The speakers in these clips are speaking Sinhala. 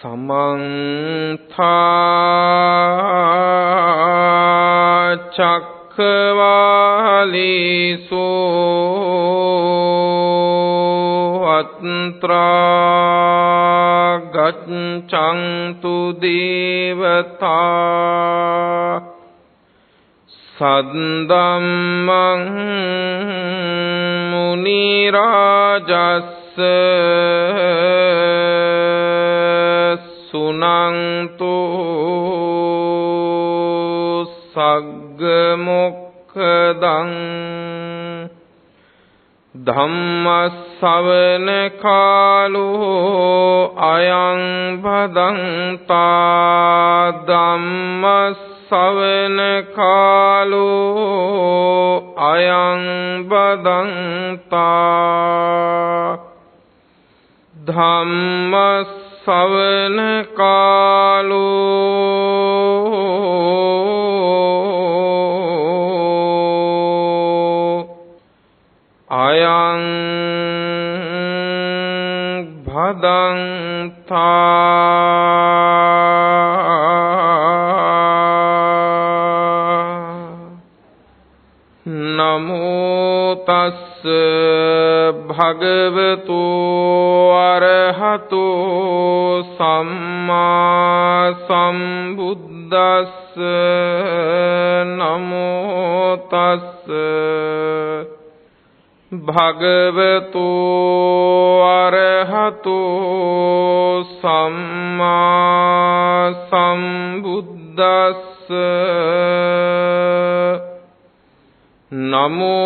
समन्ता चक्रवालेषु अत्रा गच्छन्तु देवता सद्दम्मं मुनिराजस्य सुनन्तु सग्गमुखदं धम्मश्रवण कालो अयं भदन्ता धम्मश्रवण कालो अयं भदन्ता धम्मश्रवण कालो अयं भदन्ता नमो तस्स भगवतो अरहतो सम्मा सम्बुद्धस्स नमो तस्स भगवतो अरहतो सम्मा सम्बुद्धस्स नमो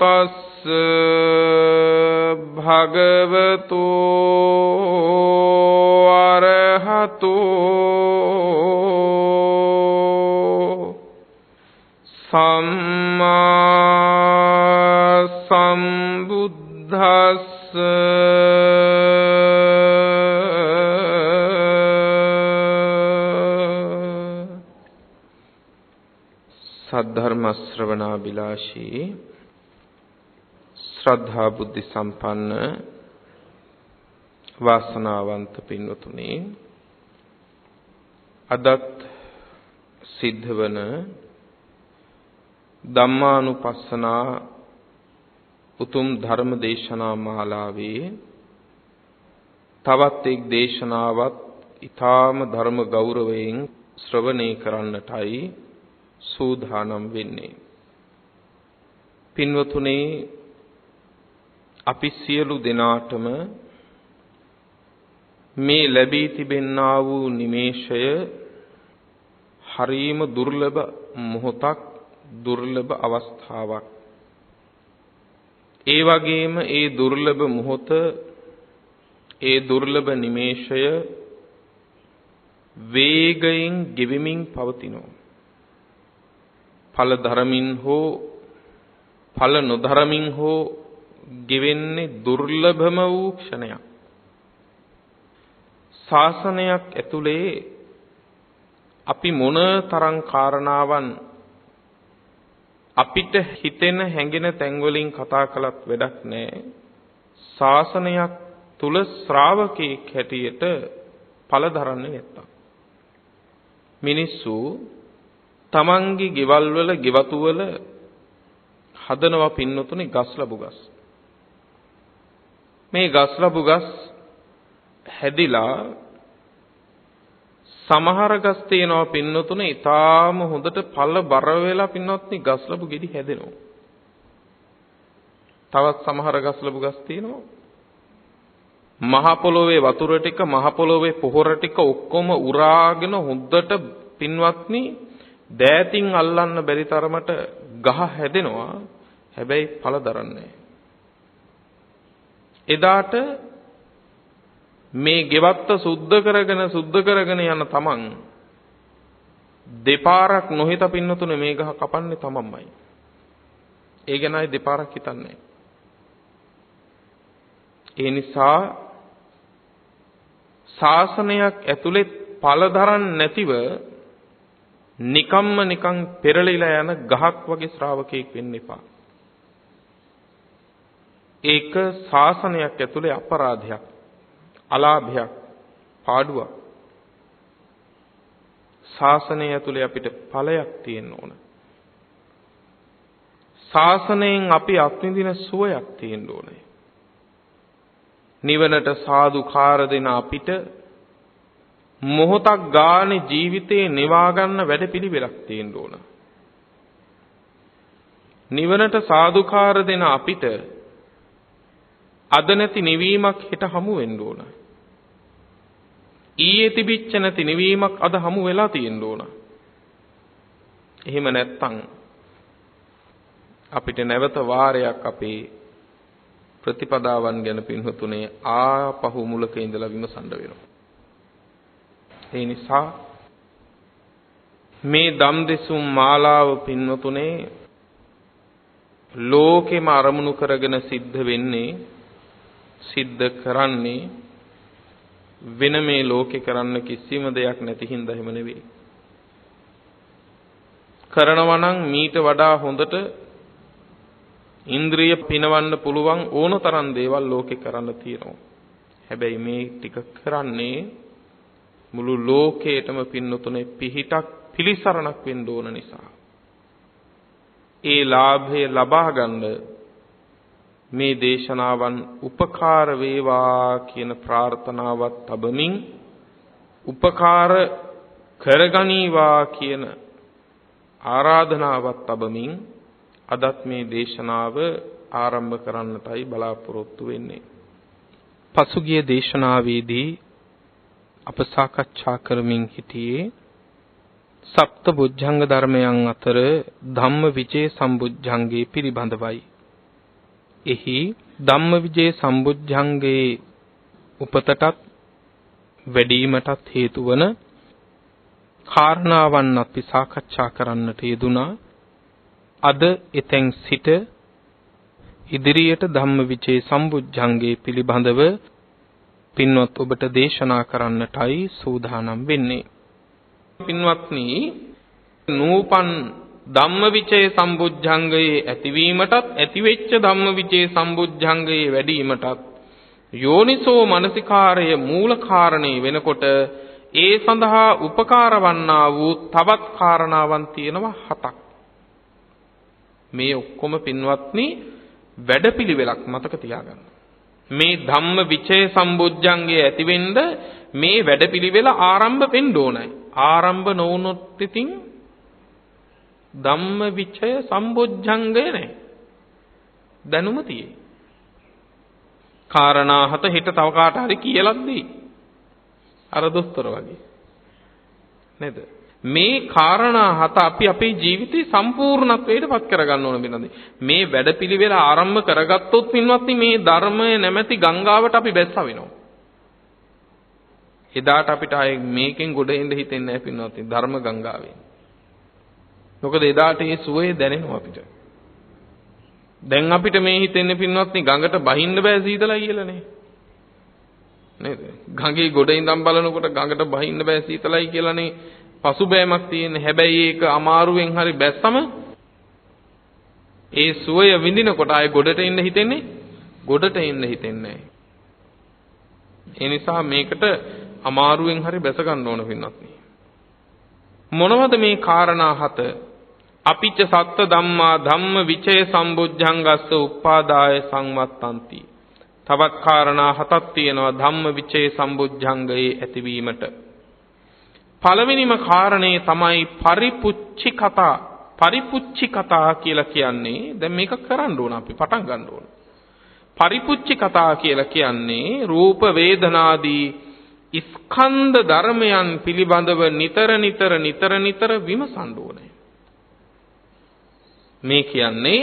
तस्स भगवतो अरहतो सम्मा सम्बुद्धस्स सद्धर्म श्रवणाभिलाषी श्रद्धा बुद्धि संपन्न वासनावंत पिन्वतुनि अदත් सिद्धवන ධම්මානුපස්සනා උතුම් ධර්ම දේශනා මාලාවේ තවත් එක් දේශනාවක් ඊ타ම ධර්ම ගෞරවයෙන් ශ්‍රවණය කරන්නටයි සූදානම් වෙන්නේ. පින්වතුනි, අපි සියලු දෙනාටම මේ ලැබී තිබෙන්නා වූ නිමේෂය හරීම දුර්ලභ මොහොතක්, දුර්ලභ අවස්ථාවක්. ඒ වගේම ඒ දුර්ලභ මොහොත, ඒ දුර්ලභ නිමේෂය වේගයෙන් ගෙවෙමින් පවතිනවා. ඵල ධර්මින් හෝ ඵල නොධර්මින් හෝ ගෙවෙන්නේ දුර්ලභම වූ ක්ෂණයක්. ශාසනයක් ඇතුලේ අපි මොන තරම් කාරණාවන් අපිට හිතෙන හැඟෙන තැන් වලින් කතා කළත් වැඩක් නැහැ. ශාසනයක් තුල ශ්‍රාවකෙක් හැටියට ඵල ධරන්නේ නැත්තම් මිනිස්සු තමන්ගේ ගෙවල් වල ගෙවතු වල හදනවා පින්නතුනේ ගස් ලැබු ගස්. මේ ගස් ලැබු ගස් හැදිලා සමහර ගස් තියෙනවා පින්නතුනේ ඊටාම හොඳට පළ බර වෙලා පින්නොත්නි ගස් ලැබු ගෙඩි හැදෙනවා. තවත් සමහර ගස් ලැබු ගස් තියෙනවා මහ පොළොවේ වතුර ටික, මහ පොළොවේ පොහොර ටික ඔක්කොම උරාගෙන හොඳට පින්වත්නි දෑතින් අල්ලන්න බැරි තරමට ගහ හැදෙනවා. හැබැයි ඵල දරන්නේ. එදාට මේ ගෙවත්ත සුද්ධ කරගෙන යන තමන් දෙපාරක් නොහිත පින්නතුනේ මේ ගහ කපන්නේ තමන්මයි. ඒ ගැනයි දෙපාරක් හිතන්නේ. ඒ නිසා ශාසනයක් ඇතුලේ ඵල දරන්නේ නැතිව නිකම්ම නිකං පෙරලිලා යන ගහක් වගේ ශ්‍රාවකෙක් වෙන්න එපා. ඒක ශාසනයක් ඇතුලේ අපරාධයක්. අලාභයක්, පාඩුවක්. ශාසනය ඇතුලේ අපිට ඵලයක් තියෙන්න ඕන. ශාසනයෙන් අපි අත්විඳින සුවයක් තියෙන්න ඕනේ. නිවනට සාදුකාර දෙන අපිට මොහොතක් ගානේ ජීවිතේ නිවා ගන්න වැඩපිළිවෙලක් තියෙන්න ඕන. නිවනට සාදුකාර දෙන අපිට අද නැති නිවීමක් හෙට හමු වෙන්න ඕන. ඊයේ තිබිච්ච නැති නිවීමක් අද හමු වෙලා තියෙන්න ඕන. එහෙම නැත්තම් අපිට නැවත වාරයක් අපේ ප්‍රතිපදාවන් ගැන පින්වතුනේ ආපහු මුලක ඉඳලා විමසන්න වෙනවා. ඒ නිසා මේ ධම්දෙසුම් මාලාව පින්වතුනේ ලෝකෙම අරමුණු කරගෙන සිද්ධ වෙන්නේ, සිද්ධ කරන්නේ වෙන මේ ලෝකේ කරන්න කිසිම දෙයක් නැති හින්දා එහෙම නෙවෙයි. කරනවා නම් මීට වඩා හොඳට ඉන්ද්‍රිය පිනවන්න පුළුවන් ඕනතරම් දේවල් ලෝකේ කරන්න තියෙනවා. හැබැයි මේ ටික කරන්නේ මුළු ලෝකේටම පින්නතුනේ පිහිටක් පිලිසරණක් වෙන්න ඕන නිසා. ඒ ලාභය ලබා ගන්න මේ දේශනාවන් උපකාර වේවා කියන ප්‍රාර්ථනාවත් තබමින්, උපකාර කරගනීවා කියන ආරාධනාවත් තබමින් අදත් මේ දේශනාව ආරම්භ කරන්නටයි බලාපොරොත්තු වෙන්නේ. පසුගිය දේශනාවේදී අප සාකච්ඡා කරමින් සිටියේ සප්ත බුද්ධංග ධර්මයන් අතර ධම්මවිජය සම්බුද්ධංගේ පිළිබඳවයි. එහි ධම්මවිජය සම්බුද්ධංගේ උපතටත් වැඩිවීමටත් හේතු වන කාරණාවන් අපි සාකච්ඡා කරන්නට යෙදුනා. අද එතෙන් සිට ඉදිරියට ධම්මවිජය සම්බුද්ධංගේ පිළිබඳව පින්වත් ඔබට දේශනා කරන්නටයි සූදානම් වෙන්නේ. පින්වත්නි, නූපන් ධම්මවිජය සම්බුද්ධංගයේ ඇතිවීමටත් ඇතිවෙච්ච ධම්මවිජය සම්බුද්ධංගයේ වැඩිවීමටත් යෝනිසෝ මනසිකාරය මූල කාරණේ වෙනකොට ඒ සඳහා උපකාර වන්නා වූ තවත් කාරණාවන් තියෙනවා 7ක්. මේ ඔක්කොම පින්වත්නි වැඩපිළිවෙලක් මතක තියාගන්න. මේ ධම්මවිජය සම්බුද්ධංගයේ ඇතිවෙන්න මේ වැඩපිළිවෙල ආරම්භ වෙන්න ඕනයි. ආරම්භ නොවුනොත් ඉතින් ධම්මවිජය සම්බුද්ධංගය නැහැ. දැනුම තියෙයි. කාරණා 7 හිට තව කාට හරි කියලාත් දී. අර දොස්තර වගේ. නේද? මේ කාරණා 7 අපි අපේ ජීවිතේ සම්පූර්ණත්වයට පත් කරගන්න ඕන වෙනද? මේ වැඩපිළිවෙල ආරම්භ කරගත්තොත් පින්වත්නි මේ ධර්මය නැමැති ගංගාවට අපි බැස්සා වෙනවා. එදාට අපිට ආයේ මේකෙන් ගොඩ එන්න හිතෙන්නේ නැහැ පින්වත්නි ධර්ම ගංගාවෙන්. මොකද එදාට මේ සුවය දැනෙනවා අපිට. දැන් අපිට මේ හිතෙන්නේ පින්වත්නි ගඟට බහින්න බෑ සීතලයි කියලානේ. නේද? ගඟේ ගොඩ ඉඳන් බලනකොට ගඟට බහින්න බෑ සීතලයි කියලානේ පසුබෑමක් තියෙන. හැබැයි ඒක අමාරුවෙන් හරි බැස්සම ඒ සුවය විඳිනකොට ආයේ ගොඩට එන්න හිතෙන්නේ ගොඩට එන්න හිතෙන්නේ නැහැ. ඒ නිසා මේකට අමාරුවෙන් හරි බැස ගන්න ඕන පින්වත්නි. මොනවද මේ කාරණා 7? අපිච්ච සත්ත ධම්මා ධම්ම විචය සම්බුද්ධංගස්ස උපාදාය සංවත්තಂತಿ. තවත් කාරණා 7ක් තියෙනවා ධම්ම විචය සම්බුද්ධංගයේ ඇතිවීමට. පළවෙනිම කාරණේ තමයි පරිපුච්චිකතා. පරිපුච්චිකතා කියලා කියන්නේ දැන් මේක කරන්න ඕන අපි පටන් ගන්න ඕන. පරිපුච්චිකතා කියලා කියන්නේ රූප වේදනාදී ස්කන්ධ ධර්මයන් පිළිබඳව නිතර විමසන්න ඕනේ. මේ කියන්නේ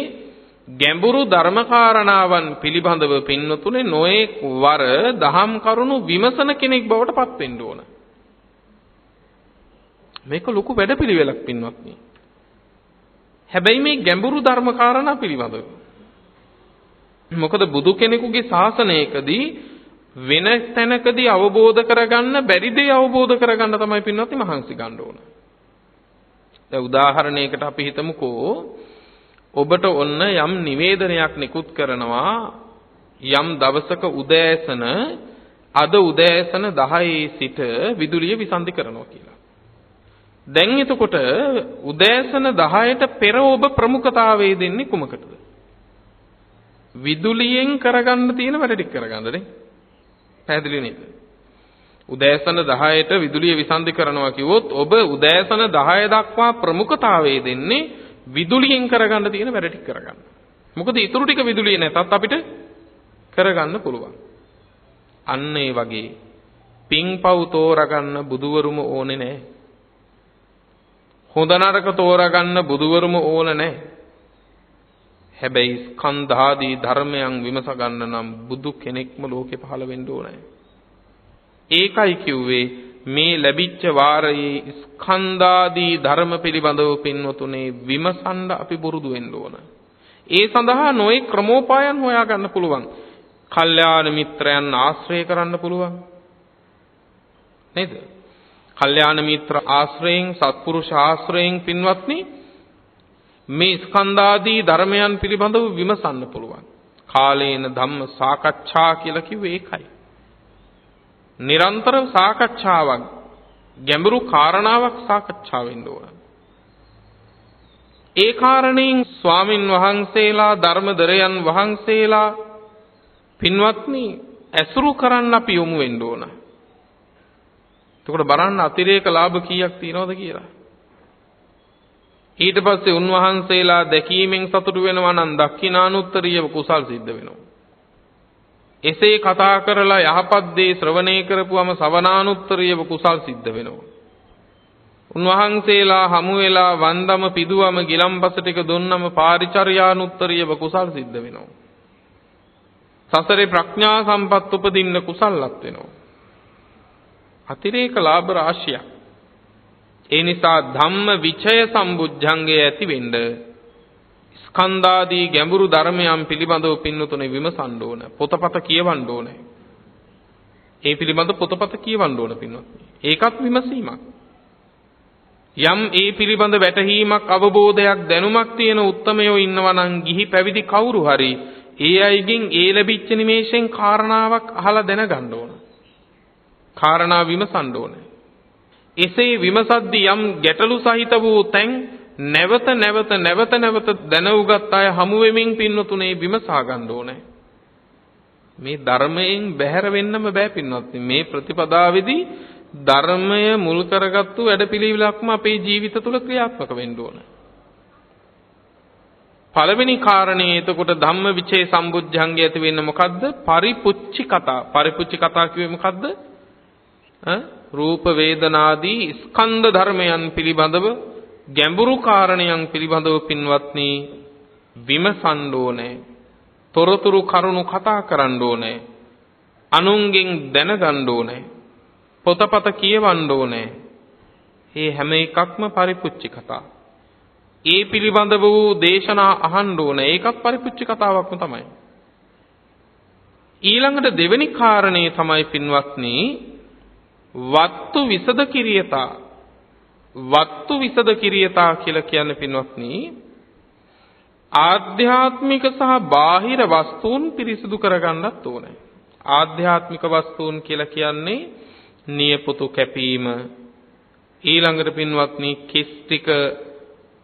ගැඹුරු ධර්මකාරණාවන් පිළිබඳව පින්නතුනේ නොඑක් වර දහම් කරුණු විමසන කෙනෙක් බවට පත් වෙන්න ඕන. මේක ලොකු වැඩපිළිවෙලක් පින්වත්නි. හැබැයි මේ ගැඹුරු ධර්මකාරණා පිළිබඳව මොකද බුදු කෙනෙකුගේ ශාසනයකදී වෙන තැනකදී අවබෝධ කරගන්න බැරි දේ අවබෝධ කරගන්න තමයි පින්වත්නි මහන්සි ගන්න ඕන. දැන් උදාහරණයකට අපි හිතමුකෝ ඔබට ඔන්න යම් නිවේදනයක් නිකුත් කරනවා යම් දවසක උදෑසන අද උදෑසන 10 සිට විදුලිය විසන්ධි කරනවා කියලා. දැන් එතකොට උදෑසන 10ට පෙර ඔබ ප්‍රමුඛතාවය දෙන්නේ කුමකටද? විදුලියෙන් කරගන්න තියෙන වැඩ ටික කරගන්නනේ. පැහැදිලි නේද? උදෑසන 10ට විදුලිය විසන්ධි කරනවා කිව්වොත් ඔබ උදෑසන 10 දක්වා ප්‍රමුඛතාවය දෙන්නේ විදුලියෙන් කරගන්න තියෙන වැඩ ටික කරගන්න. මොකද ඊටු ටික විදුලිය නැතත් අපිට කරගන්න පුළුවන්. අන්න ඒ වගේ පින්පව් තෝරගන්න බුදුවරුම ඕනේ නැහැ. හොඳ නරක තෝරගන්න බුදුවරුම ඕන නැහැ. හැබැයි ස්කන්ධාදී ධර්මයන් විමස ගන්න නම් බුදු කෙනෙක්ම ලෝකේ පහළ වෙන්න ඕනේ. ඒකයි කිව්වේ මේ ලැබිච්ච වාරයේ ස්කන්ධාදී ධර්ම පිළිබඳව පින්වතුනේ විමසන්න අපි පුරුදු වෙන්න ඕන. ඒ සඳහා නොයේ ක්‍රමෝපායන් හොයා ගන්න පුළුවන්. කල්යාණ මිත්‍රයන් ආශ්‍රය කරන්න පුළුවන්. නේද? කල්යාණ මිත්‍ර ආශ්‍රයෙන් සත්පුරුෂ ආශ්‍රයෙන් පින්වත්නි මේ ස්කන්ධාදී ධර්මයන් පිළිබඳව විමසන්න පුළුවන්. කාලේන ධම්ම සාකච්ඡා කියලා කිව්වේ ඒකයි. නිරන්තර සාකච්ඡාවක්, ගැඹුරු කාරණාවක් සාකච්ඡා වෙන්න ඕන. ඒ කාරණෙන් ස්වාමින් වහන්සේලා ධර්මදරයන් වහන්සේලා පින්වත්නි ඇසුරු කරන්න අපි යොමු වෙන්න ඕන. එතකොට බලන්න අතිරේක ලාභ කීයක් තියෙනවද කියලා. ඊට පස්සේ උන්වහන්සේලා දැකීමෙන් සතුටු වෙනවා නම් දක්ඛිනානුත්තරීය කුසල් සිද්ධ වෙනවා. එසේ කතා කරලා යහපත් දේ ශ්‍රවණය කරපුවම සවනානුත්තරීය කුසල් සිද්ධ වෙනවා. උන්වහන්සේලා හමු වෙලා වන්දම පිදුවම ගිලම්පස ටික දුන්නම පාරිචර්යානුත්තරීය කුසල් සිද්ධ වෙනවා. සසරේ ප්‍රඥා සම්පත් උපදින්න කුසල්ලත් වෙනවා. අතිරේක ලාභ රාශියක්. ඒ නිසා ධම්ම විචය සම්බුද්ධංගය ඇති වෙන්න ස්කන්ධාදී ගැඹුරු ධර්මයන් පිළිබඳව පින්නතුනේ විමසන්න ඕන. පොතපත කියවන්න ඕන. ඒ පිළිබඳ පොතපත කියවන්න ඕන පින්වත්නි. ඒකත් විමසීමක්. යම් ඒ පිළිබඳ වැටහීමක් අවබෝධයක් දැනුමක් තියෙන උත්තමයෝ ඉන්නවා නම් ගිහි පැවිදි කවුරු හරි ඒ අයගෙන් ඒ ලැබිච්ච නිමේෂෙන් කාරණාවක් අහලා දැනගන්න ඕන. කාරණා විමසන්න ඕන. එසේ විමසද්දී යම් ගැටලු සහිත වූ තැන් නැවත දැනුගත් අය හමු වෙමින් පින්නතුනේ විමසා ගන්න ඕනේ. මේ ධර්මයෙන් බැහැර වෙන්නම බෑ පින්වත්නි. මේ ප්‍රතිපදාවේදී ධර්මය මුල් කරගත්තු වැඩපිළිවෙලක්ම අපේ ජීවිත තුළ ක්‍රියාත්මක වෙන්න ඕන. පළවෙනි කාරණේ එතකොට ධම්ම විචේ සම්බුද්ධංගය ඇති වෙන්නේ මොකද්ද? පරිපුච්චි කතා. පරිපුච්චි කතා කිව්වේ මොකද්ද? රූප වේදනාදී ස්කන්ධ ධර්මයන් පිළිබඳව ගැඹුරු කාරණයන් පිළිබඳව පින්වත්නි විමසන්න ඕනේ. තොරතුරු කරුණු කතා කරන්න ඕනේ. අනුන්ගෙන් දැනගන්න ඕනේ. පොතපත කියවන්න ඕනේ. මේ හැම එකක්ම පරිපුච්චි කතා. ඒ පිළිබඳව වූ දේශනා අහන්න ඕනේ. ඒකත් පරිපුච්චි කතාවක්ම තමයි. ඊළඟට දෙවෙනි කාරණේ තමයි පින්වත්නි වත්තු විසද කිරියතා. වත්තු විසද කිරියතා කියලා කියන්නේ පින්වත්නි ආධ්‍යාත්මික සහ බාහිර වස්තුන් පිරිසිදු කරගන්නත් ඕනේ. ආධ්‍යාත්මික වස්තුන් කියලා කියන්නේ නියපොතු කැපීම, ඊළඟට පින්වත්නි කිස් ටික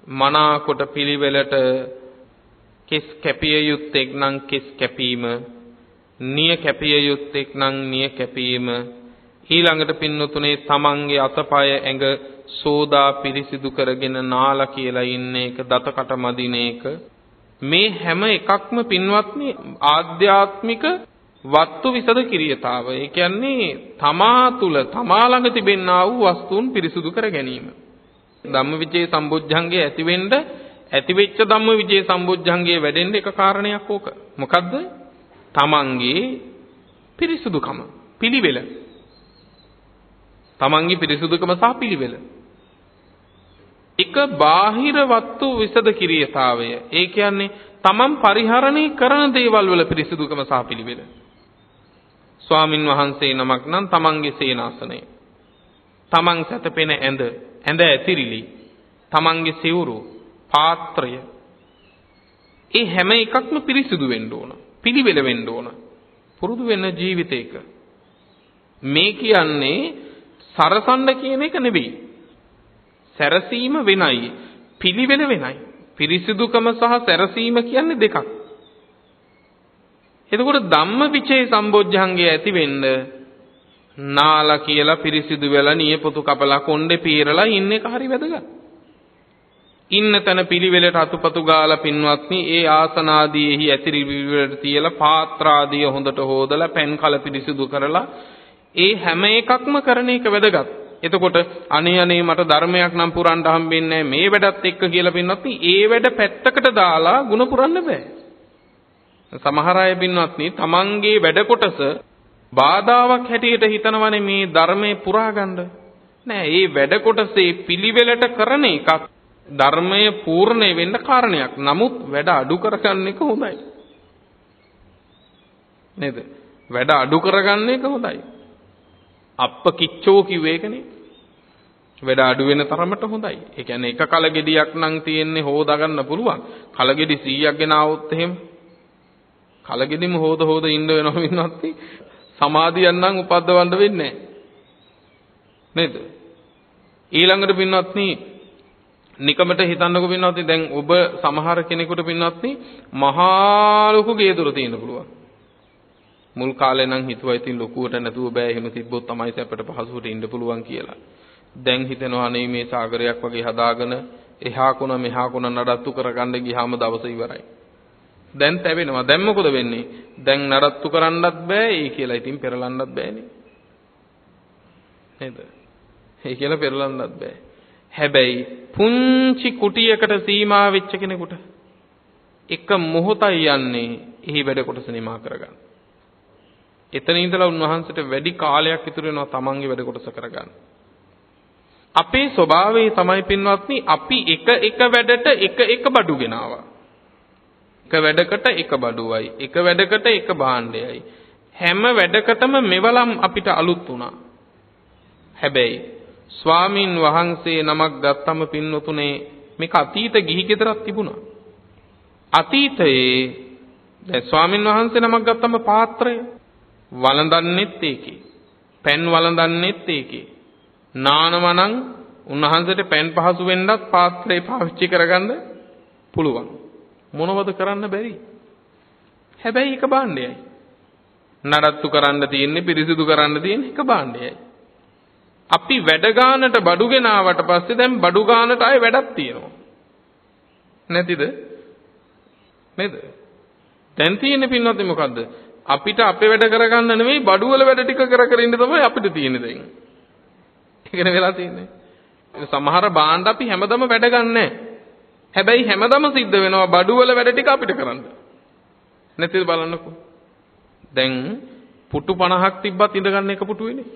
මනාකොට පිළිවෙලට කිස් කැපිය යුත්තේක් නම් කිස් කැපීම, නිය කැපිය යුත්තේක් නම් නිය කැපීම, ඊළඟට පින්නතුනේ තමන්ගේ අතපය ඇඟ සෝදා පිරිසිදු කරගෙන නාලා කියලා ඉන්න එක, දතකට මදින එක, මේ හැම එකක්ම පින්වත්නි ආධ්‍යාත්මික වත්තු විසද කිරියතාව. ඒ කියන්නේ තමා තුල තමා ළඟ තිබෙනා වූ වස්තුන් පිරිසිදු කර ගැනීම. ධම්මවිචේ සම්බුද්ධංගයේ ඇතිවෙච්ච ධම්මවිචේ සම්බුද්ධංගයේ වැඩෙන්න එක කාරණයක් ඕක. මොකද්ද? තමන්ගේ පිරිසිදුකම, පිළිවෙල. තමන්ගේ පිරිසිදුකම සහ පිළිවෙල. එක බාහිර වත්තු විසද කිරියතාවය. ඒ කියන්නේ තමන් පරිහරණය කරන දේවල් වල පිරිසිදුකම සහ පිළිවෙල. ස්වාමින් වහන්සේ නමක් නම් තමන්ගේ සේනාසනය, තමන් සැතපෙන ඇඳ ඇතිරිලි, තමන්ගේ සිවුරු, පාත්‍රය, ඒ හැම එකක්ම පිරිසිදු වෙන්න ඕන, පිළිවෙල වෙන්න ඕන. පුරුදු වෙන ජීවිතයක මේ කියන්නේ සරසන්න කියන එක නෙවෙයි. සැරසීම වෙනයි, පිළිවෙල වෙනයි. පිරිසිදුකම සහ සැරසීම කියන්නේ දෙකක්. එතකොට ධම්මවිචේ සම්බොජ්ජංගය ඇති වෙන්න නාලා කියලා පිරිසිදු වෙලා නියපොතු කපලා කොණ්ඩේ පීරලා ඉන්න එක හරි වැදගත්. ඉන්න තැන පිළිවෙලට අතුපතු ගාලා පින්වත්නි ඒ ආසන ආදීෙහි ඇතිරි පිළිවෙලට තියලා පාත්‍ර ආදිය හොඳට හොදලා පෙන් කල පිරිසිදු කරලා ඒ හැම එකක්ම කරන එක වැදගත්. එතකොට අනේ මට ධර්මයක් නම් පුරන්න හම්බෙන්නේ නැහැ මේ වැඩත් එක්ක කියලා පින්වත්නි ඒ වැඩ පැත්තකට දාලා ಗುಣ පුරන්න බෑ. සමහර අය පින්වත්නි තමන්ගේ වැඩ කොටස බාධාවක් හැටියට හිතනවනේ මේ ධර්මයේ පුරා ගන්න. නෑ, ඒ වැඩ කොටසේ පිළිවෙලට කරන එකක් ධර්මයේ පූර්ණ වෙන්න කාරණයක්. නමුත් වැඩ අඩු කරගන්න එක හොඳයි. නේද? වැඩ අඩු කරගන්න එක හොඳයි. අප්ප කිච්චෝ කිව්වේ ඒකනේ. වැඩ අඩු වෙන තරමට හොඳයි. ඒ කියන්නේ එක කලගෙඩියක් නම් තියෙන්නේ හොදා ගන්න පුළුවන්. කලගෙඩි 100ක් ගෙන આવොත් එහෙම කලගෙඩිම හොද ඉන්න වෙනවා වින්නත් සමාධියක් නම් උපද්දවන්න වෙන්නේ නැහැ. නේද? ඊළඟට පින්වත්නි නිකමට හිතන්නකෝ පින්වත්නි දැන් ඔබ සමහර කෙනෙකුට පින්වත්නි මහා ලොකු ගේ දොර තියෙන්න පුළුවන්. මුල් කාලේ නම් හිතුවා ඉතින් ලොකුවට නැතුව බෑ එහෙම තිබ්බොත් තමයි සැපට පහසුවට ඉන්න පුළුවන් කියලා. දැන් හිතෙනවා අනේ මේ සාගරයක් වගේ හදාගෙන එහා කොන මෙහා කොන නඩත්තු කරගන්න ගියාම දවස ඉවරයි. දැන් තැවෙනවා. දැන් මොකද වෙන්නේ? දැන් නඩත්තු කරන්නත් බෑ ඒ කියලා ඉතින් පෙරලන්නත් බෑනේ. නේද? ඒ කියලා පෙරලන්නත් බෑ. හැබැයි පුංචි කුටියකට සීමා වෙච්ච කෙනෙකුට එක මොහොතයි යන්නේ එහි වැඩ කොටස නිමා කරගන්න. එතන ඉඳලා උන්වහන්සේට වැඩි කාලයක් ඉතුරු වෙනවා තමන්ගේ වැඩ කොටස කරගන්න. අපේ ස්වභාවය තමයි පින්වත්නි අපි එක වැඩට එක බඩු ගෙනාවා. එක වැඩකට එක බඩුවයි, එක වැඩකට එක භාණ්ඩයයි. හැම වැඩකටම මෙවලම් අපිට අලුත් වුණා. හැබැයි ස්වාමින් වහන්සේ නමක් ගත්තම පින්නතුනේ මේක අතීත ගිහි ගෙදරක් තිබුණා. අතීතයේ දැන් ස්වාමින් වහන්සේ නමක් ගත්තම පාත්‍රය වළඳන්නෙත් ඒකේ. පෙන් වළඳන්නෙත් ඒකේ. නානමනම් උන්වහන්සේට පෙන් පහසු වෙන්නත් පාත්‍රේ පාවිච්චි කරගන්න පුළුවන්. මොනවද කරන්න බැරි? හැබැයි එක භාණ්ඩයයි. නඩත්තු කරන්න තියෙන්නේ, පිරිසිදු කරන්න තියෙන්නේ එක භාණ්ඩයයි. අපි වැඩ ගානට බඩු ගෙනාවට පස්සේ දැන් බඩු ගානට ආයේ වැඩක් තියෙනවා. නැතිද? නේද? දැන් තියෙන්නේ පින්වත්නි මොකද්ද? අපිට අපේ වැඩ කරගන්න නෙවෙයි බඩු වල වැඩ ටික කර ඉන්න තමයි අපිට තියෙන්නේ දැන්. ඒකනේ වෙලා තියෙන්නේ. සමහර භාණ්ඩ අපි හැමදම වැඩ ගන්නෑ. හැබැයි හැමදම සිද්ධ වෙනවා බඩු වල වැඩ ටික අපිට කරන්න. නැතිද බලන්නකෝ. දැන් පුටු 50ක් තිබ්බත් ඉඳ ගන්න එක පුටුවේනේ.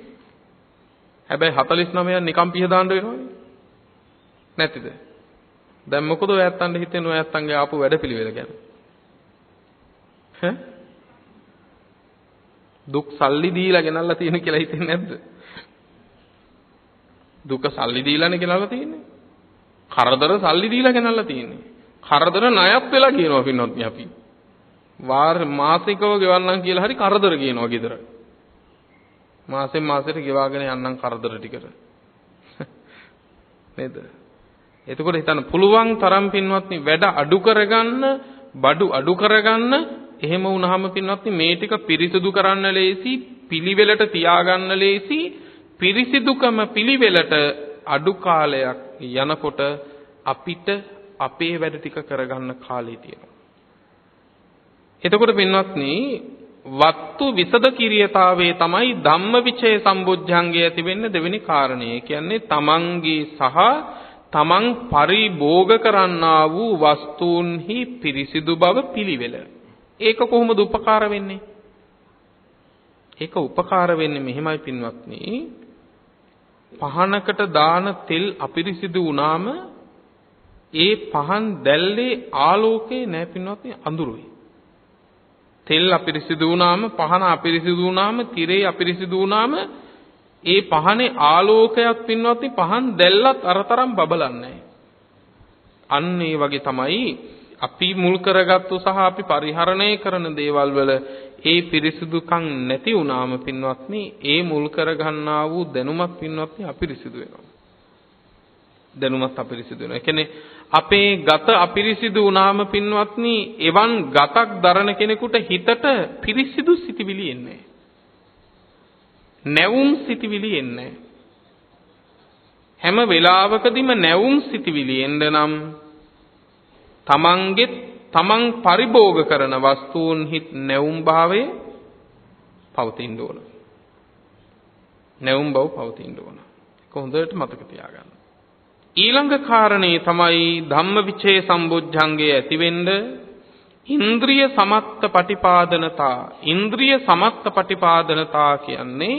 හැබැයි 49ක් නිකම් පිහ දාන්න වෙනවනේ. නැතිද? දැන් මොකද ඔය ඇත්තන්ට හිතෙන්නේ ඔය ඇත්තන්ගේ ආපු වැඩපිළිවෙල ගැන? දුක් සල්ලි දීලා ගෙනල්ලා තියෙන කියලා හිතෙන්නේ නැද්ද? දුක සල්ලි දීලානේ ගෙනල්ලා තියෙන්නේ. කරදර සල්ලි දීලා ගෙනල්ලා තියෙන්නේ. කරදර ණයක් වෙලා කියනවා පින්නොත්නි අපි. මාසිකව ගෙවන්නම් කියලා හරි කරදර කියනවා ගෙදර. මාසෙන් මාසෙට ගෙවාගෙන යන්නම් කරදර ටිකට. නේද? එතකොට හිතන්න පුළුවන් තරම් පින්වත්නි වැඩ අඩු කරගන්න, බඩු අඩු කරගන්න. එහෙම වුණාම පින්වත්නි මේ ටික පිරිසිදු කරන්න ලේසි, පිළිවෙලට තියාගන්න ලේසි. පිරිසිදුකම පිළිවෙලට අඩු කාලයක් යනකොට අපිට අපේ වැඩ ටික කරගන්න කාලය තියෙනවා. එතකොට පින්වත්නි වත්තු විසද කිරියතාවේ තමයි ධම්මවිචේ සම්බොජ්ජංගය ඇති වෙන්නේ දෙවෙනි කාරණේ. කියන්නේ තමන්ගේ සහ තමන් පරිභෝග කරන්නා වූ වස්තුන්හි පිරිසිදු බව පිළිවෙල. ඒක කොහොමද උපකාර වෙන්නේ? ඒක උපකාර වෙන්නේ මෙහෙමයි පින්වත්නි. පහනකට දාන තෙල් අපිරිසිදු වුණාම ඒ පහන් දැල්ලේ ආලෝකේ නැහැ පින්වත්නි, අඳුරුයි. තෙල් අපිරිසිදු වුණාම, පහන අපිරිසිදු වුණාම, තිරේ අපිරිසිදු වුණාම ඒ පහනේ ආලෝකයක් පින්වත්නි පහන් දැල්ලත් අරතරම් බබලන්නේ. අන්න ඒ වගේ තමයි අපි මුල් කරගත්තු සහ අපි පරිහරණය කරන දේවල් වල ඒ පිරිසිදුකම් නැති වුණාම පින්වත්නි ඒ මුල් කරගන්නා වූ දැනුමත් පින්වත්නි අපිරිසිදු වෙනවා. දැනුමත් අපිරිසිදු වෙනවා. ඒ කියන්නේ අපේ ගත අපිරිසිදු වුණාම පින්වත්නි එවන් ගතක් දරන කෙනෙකුට හිතට පිරිසිදු සිතිවිලි එන්නේ නැහැ. නැවුම් සිතිවිලි එන්නේ නැහැ. හැම වෙලාවකදීම නැවුම් සිතිවිලි එන්න නම් තමන් පරිභෝග කරන වස්තුන් හිත් නැවුම් භාවයේ පවතින්න ඕන. නැවුම් බව පවතින්න ඕන. ඒක හොඳට මතක තියාගන්න. ඊළඟ කාරණේ තමයි ධම්මවිචේ සම්බොජ්ජංගේ ඇතිවෙන්න ඉන්ද්‍රිය සමත්ත පටිපාදනතා. ඉන්ද්‍රිය සමත්ත පටිපාදනතා කියන්නේ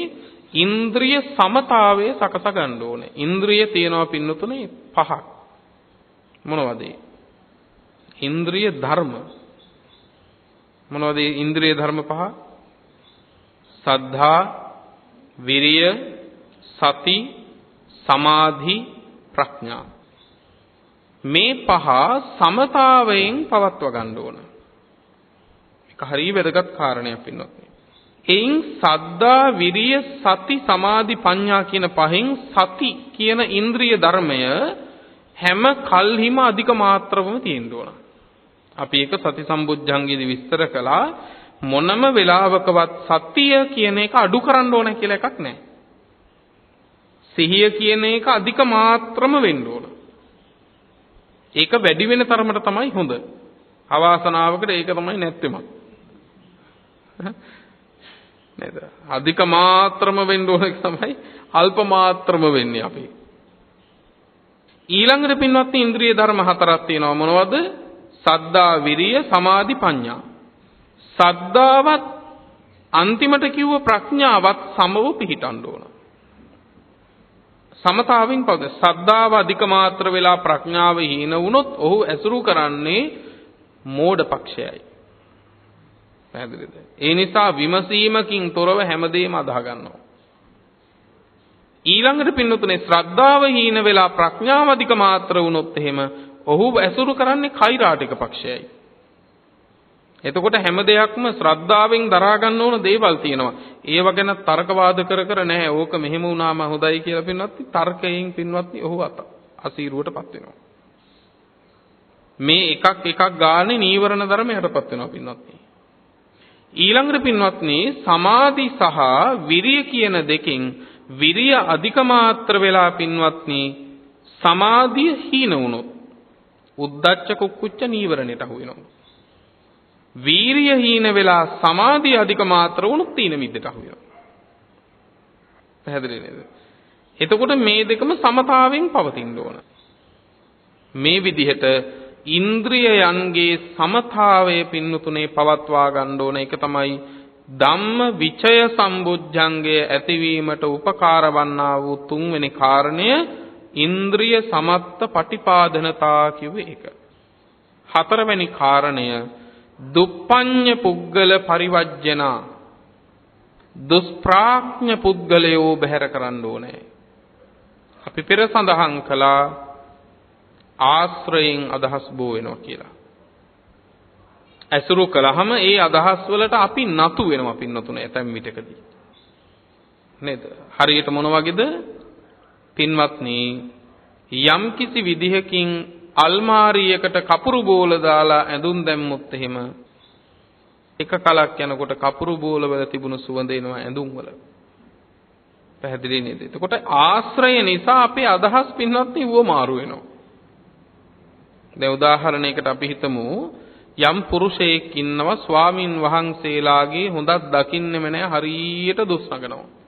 ඉන්ද්‍රිය සමතාවයේ සකස ගන්න ඕනේ. ඉන්ද්‍රිය තියෙනවා පින්නතුනේ පහක්. මොනවද? ඉන්ද්‍රිය ධර්ම. මොනවද ඉන්ද්‍රිය ධර්ම පහ? සද්ධා, විරිය, සති, සමාධි, ප්‍රඥා. මේ පහ සමතාවයෙන් පවත්වා ගන්න ඕන. ඒක හරිය වැදගත් කාරණයක් පින්නතුනේ. එයින් සද්ධා, විරිය, සති, සමාධි, ප්‍රඥා කියන පහෙන් සති කියන ඉන්ද්‍රිය ධර්මය හැම කල්හිම අධික මාත්‍රවම තියෙන්න ඕන. අපි ඒක සති සම්බුද්ධංගයේදී විස්තර කළා. මොනම වෙලාවකවත් සතිය කියන එක අඩු කරන්න ඕන කියලා එකක් නැහැ. සිහිය කියන එක අධික මාත්‍රම වෙන්න ඕන. ඒක වැඩි වෙන තරමට තමයි හොඳ. අවාසනාවකට ඒක තමයි නැත්තෙම. නේද? අධික මාත්‍රම වෙන්න ඕන එක තමයි අල්ප මාත්‍රම වෙන්නේ අපි. ඊළඟට පින්වත්නි ඉන්ද්‍රිය ධර්ම හතරක් තියෙනවා. මොනවද? සද්ධා, විරිය, සමාධි, ප්‍රඥා. සද්ධාවත් අන්තිමට කිව්ව ප්‍රඥාවත් සමව පිහිටන්න ඕන. සමතාවින් පවද සද්ධාව අධික මාත්‍ර වෙලා ප්‍රඥාව හීන වුණොත් ඔහු ඇසුරු කරන්නේ මෝඩ පක්ෂයයි. පැහැදිලිද? ඒ නිසා විමසීමකින් තොරව හැමදේම අදාහ ගන්නවා. ඊළඟට පින්නතුනේ ශ්‍රද්ධාව හීන වෙලා ප්‍රඥාව අධික මාත්‍ර වුණොත් එහෙම ඔහු ඇසුරු කරන්නේ කෛරාටික පක්ෂයයි. එතකොට හැම දෙයක්ම ශ්‍රද්ධාවෙන් දරා ගන්න ඕන දේවල් තියෙනවා. ඒව ගැන තර්ක වාද කර නැහැ. ඕක මෙහෙම වුණාම හොඳයි කියලා පින්වත්නි තර්කයෙන් පින්වත්නි ඔහු අසීරුවටපත් වෙනවා. මේ එකක් ගානේ නීවරණ ධර්මයටපත් වෙනවා පින්වත්නි. ඊළඟට පින්වත්නි සමාධි සහ විරිය කියන දෙකෙන් විරිය අධික මාත්‍ර වෙලා පින්වත්නි සමාධිය හීන වුණොත් උද්දච්ච කුක්කුච්ච නීවරණයට අහු වෙනවා. වීරිය හීන වෙලා සමාධිය අධික මාත්‍ර වුණොත් තීන මිද්දට අහු වෙනවා. පැහැදිලි නේද? එතකොට මේ දෙකම සමතාවෙන් පවතින්න ඕන. මේ විදිහට ඉන්ද්‍රියයන්ගේ සමතාවය පින්නතුනේ පවත්වා ගන්න ඕන. ඒක තමයි ධම්ම විචය සම්බුද්ධංගයේ ඇතිවීමට උපකාර වන්නා වූ තුන්වෙනි කාරණය ඉන්ද්‍රිය සමත්ත පටිපාදනතා කියුවේ ඒක. හතරවෙනි කාරණය දුප්පඤ්ඤ පුද්ගල පරිවර්ජනා. දුෂ්ප්‍රාඥ පුද්ගලයෝ බැහැර කරන්න ඕනේ. අපි පෙර සඳහන් කළා ආශ්‍රයෙන් අදහස් බෝ වෙනවා කියලා. ඇසුරු කළාම ඒ අදහස් වලට අපි නතු වෙනවා පින්නතුනේ ඇතැම් විටකදී. නේද? හරියට මොන වගේද? පින්වත්නි යම් කිසි විදිහකින් අල්මාරියකට කපුරු බෝල දාලා ඇඳුම් දැම්මොත් එහෙම එක කලක් යනකොට කපුරු බෝල වල තිබුණු සුවඳ එනවා ඇඳුම් වල. පැහැදිලි නේද? එතකොට ආශ්‍රය නිසා අපේ අදහස් පින්වත්නි ඌව මාරු වෙනවා. දැන් උදාහරණයකට අපි හිතමු යම් පුරුෂයෙක් ඉන්නවා ස්වාමින් වහන්සේලාගේ හොඳක් දකින්නෙම නැහැ හරියට දුස් නගනවා.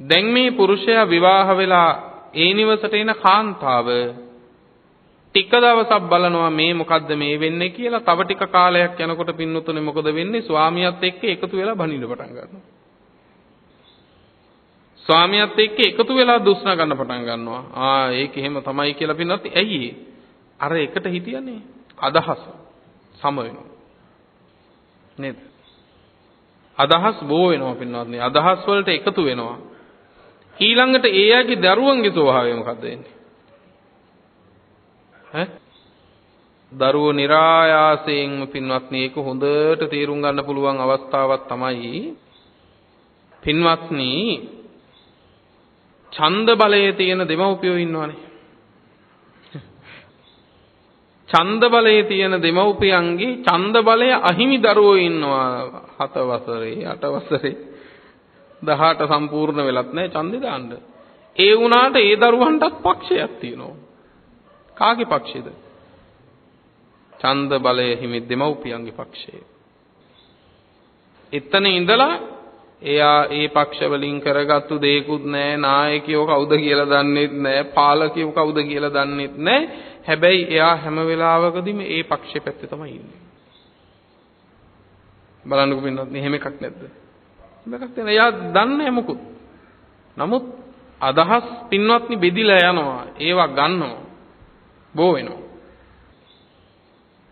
දැන් මේ පුරුෂයා විවාහ වෙලා ඒ නිවසට එන කාන්තාව ටික දවසක් බලනවා මේ මොකද්ද මේ වෙන්නේ කියලා. තව ටික කාලයක් යනකොට පින්නතුනේ මොකද වෙන්නේ? ස්වාමියාත් එක්ක එකතු වෙලා බනින්න පටන් ගන්නවා. ස්වාමියාත් එක්ක එකතු වෙලා දුස්නා ගන්න පටන් ගන්නවා. ඒක එහෙම තමයි කියලා පින්නත් ඇයි අර එකට හිටියනේ අදහස සම වෙනවා නේද? අදහස් බෝ වෙනවා පින්නත් අදහස් වලට එකතු වෙනවා. ඊළඟට ඒ අයගේ දරුවන්ගේ ස්වභාවය මොකද්ද වෙන්නේ? දරුවෝ નિરાයාසයෙන්ම පින්වත්නි ඒක හොඳට තේරුම් ගන්න පුළුවන් අවස්ථාවක් තමයි පින්වත්නි ඡන්ද බලයේ තියෙන දෙමව්පියෝ ඉන්නවනේ. ඡන්ද බලයේ තියෙන දෙමව්පියන්ගේ ඡන්ද බලය අහිමි දරුවෝ ඉන්නවා 7 වසරේ 8 වසරේ 18 සම්පූර්ණ වෙලත් නැහැ ඡන්දේ දාන්න. ඒ වුණාට ඒ දරුවන්ටත් පක්ෂයක් තියෙනවා. කාගේ පක්ෂේද? ඡන්ද බලය හිමි දෙමව්පියන්ගේ පක්ෂය. එතන ඉඳලා එයා ඒ පක්ෂ වලින් කරගත්තු දෙයක්වත් නැහැ, නායකයෝ කවුද කියලා දන්නෙත් නැහැ, පාලකයෝ කවුද කියලා දන්නෙත් නැහැ. හැබැයි එයා හැම වෙලාවකදීම ඒ පක්ෂේ පැත්තේ තමයි ඉන්නේ. බලන්නකෝ පින්නත් එහෙම එකක් නැද්ද? මේකක් තියෙන. එයා දන්නේ මොකුත්. නමුත් අදහස් පින්වත්නි බෙදිලා යනවා. ඒවා ගන්නවා. බෝ වෙනවා.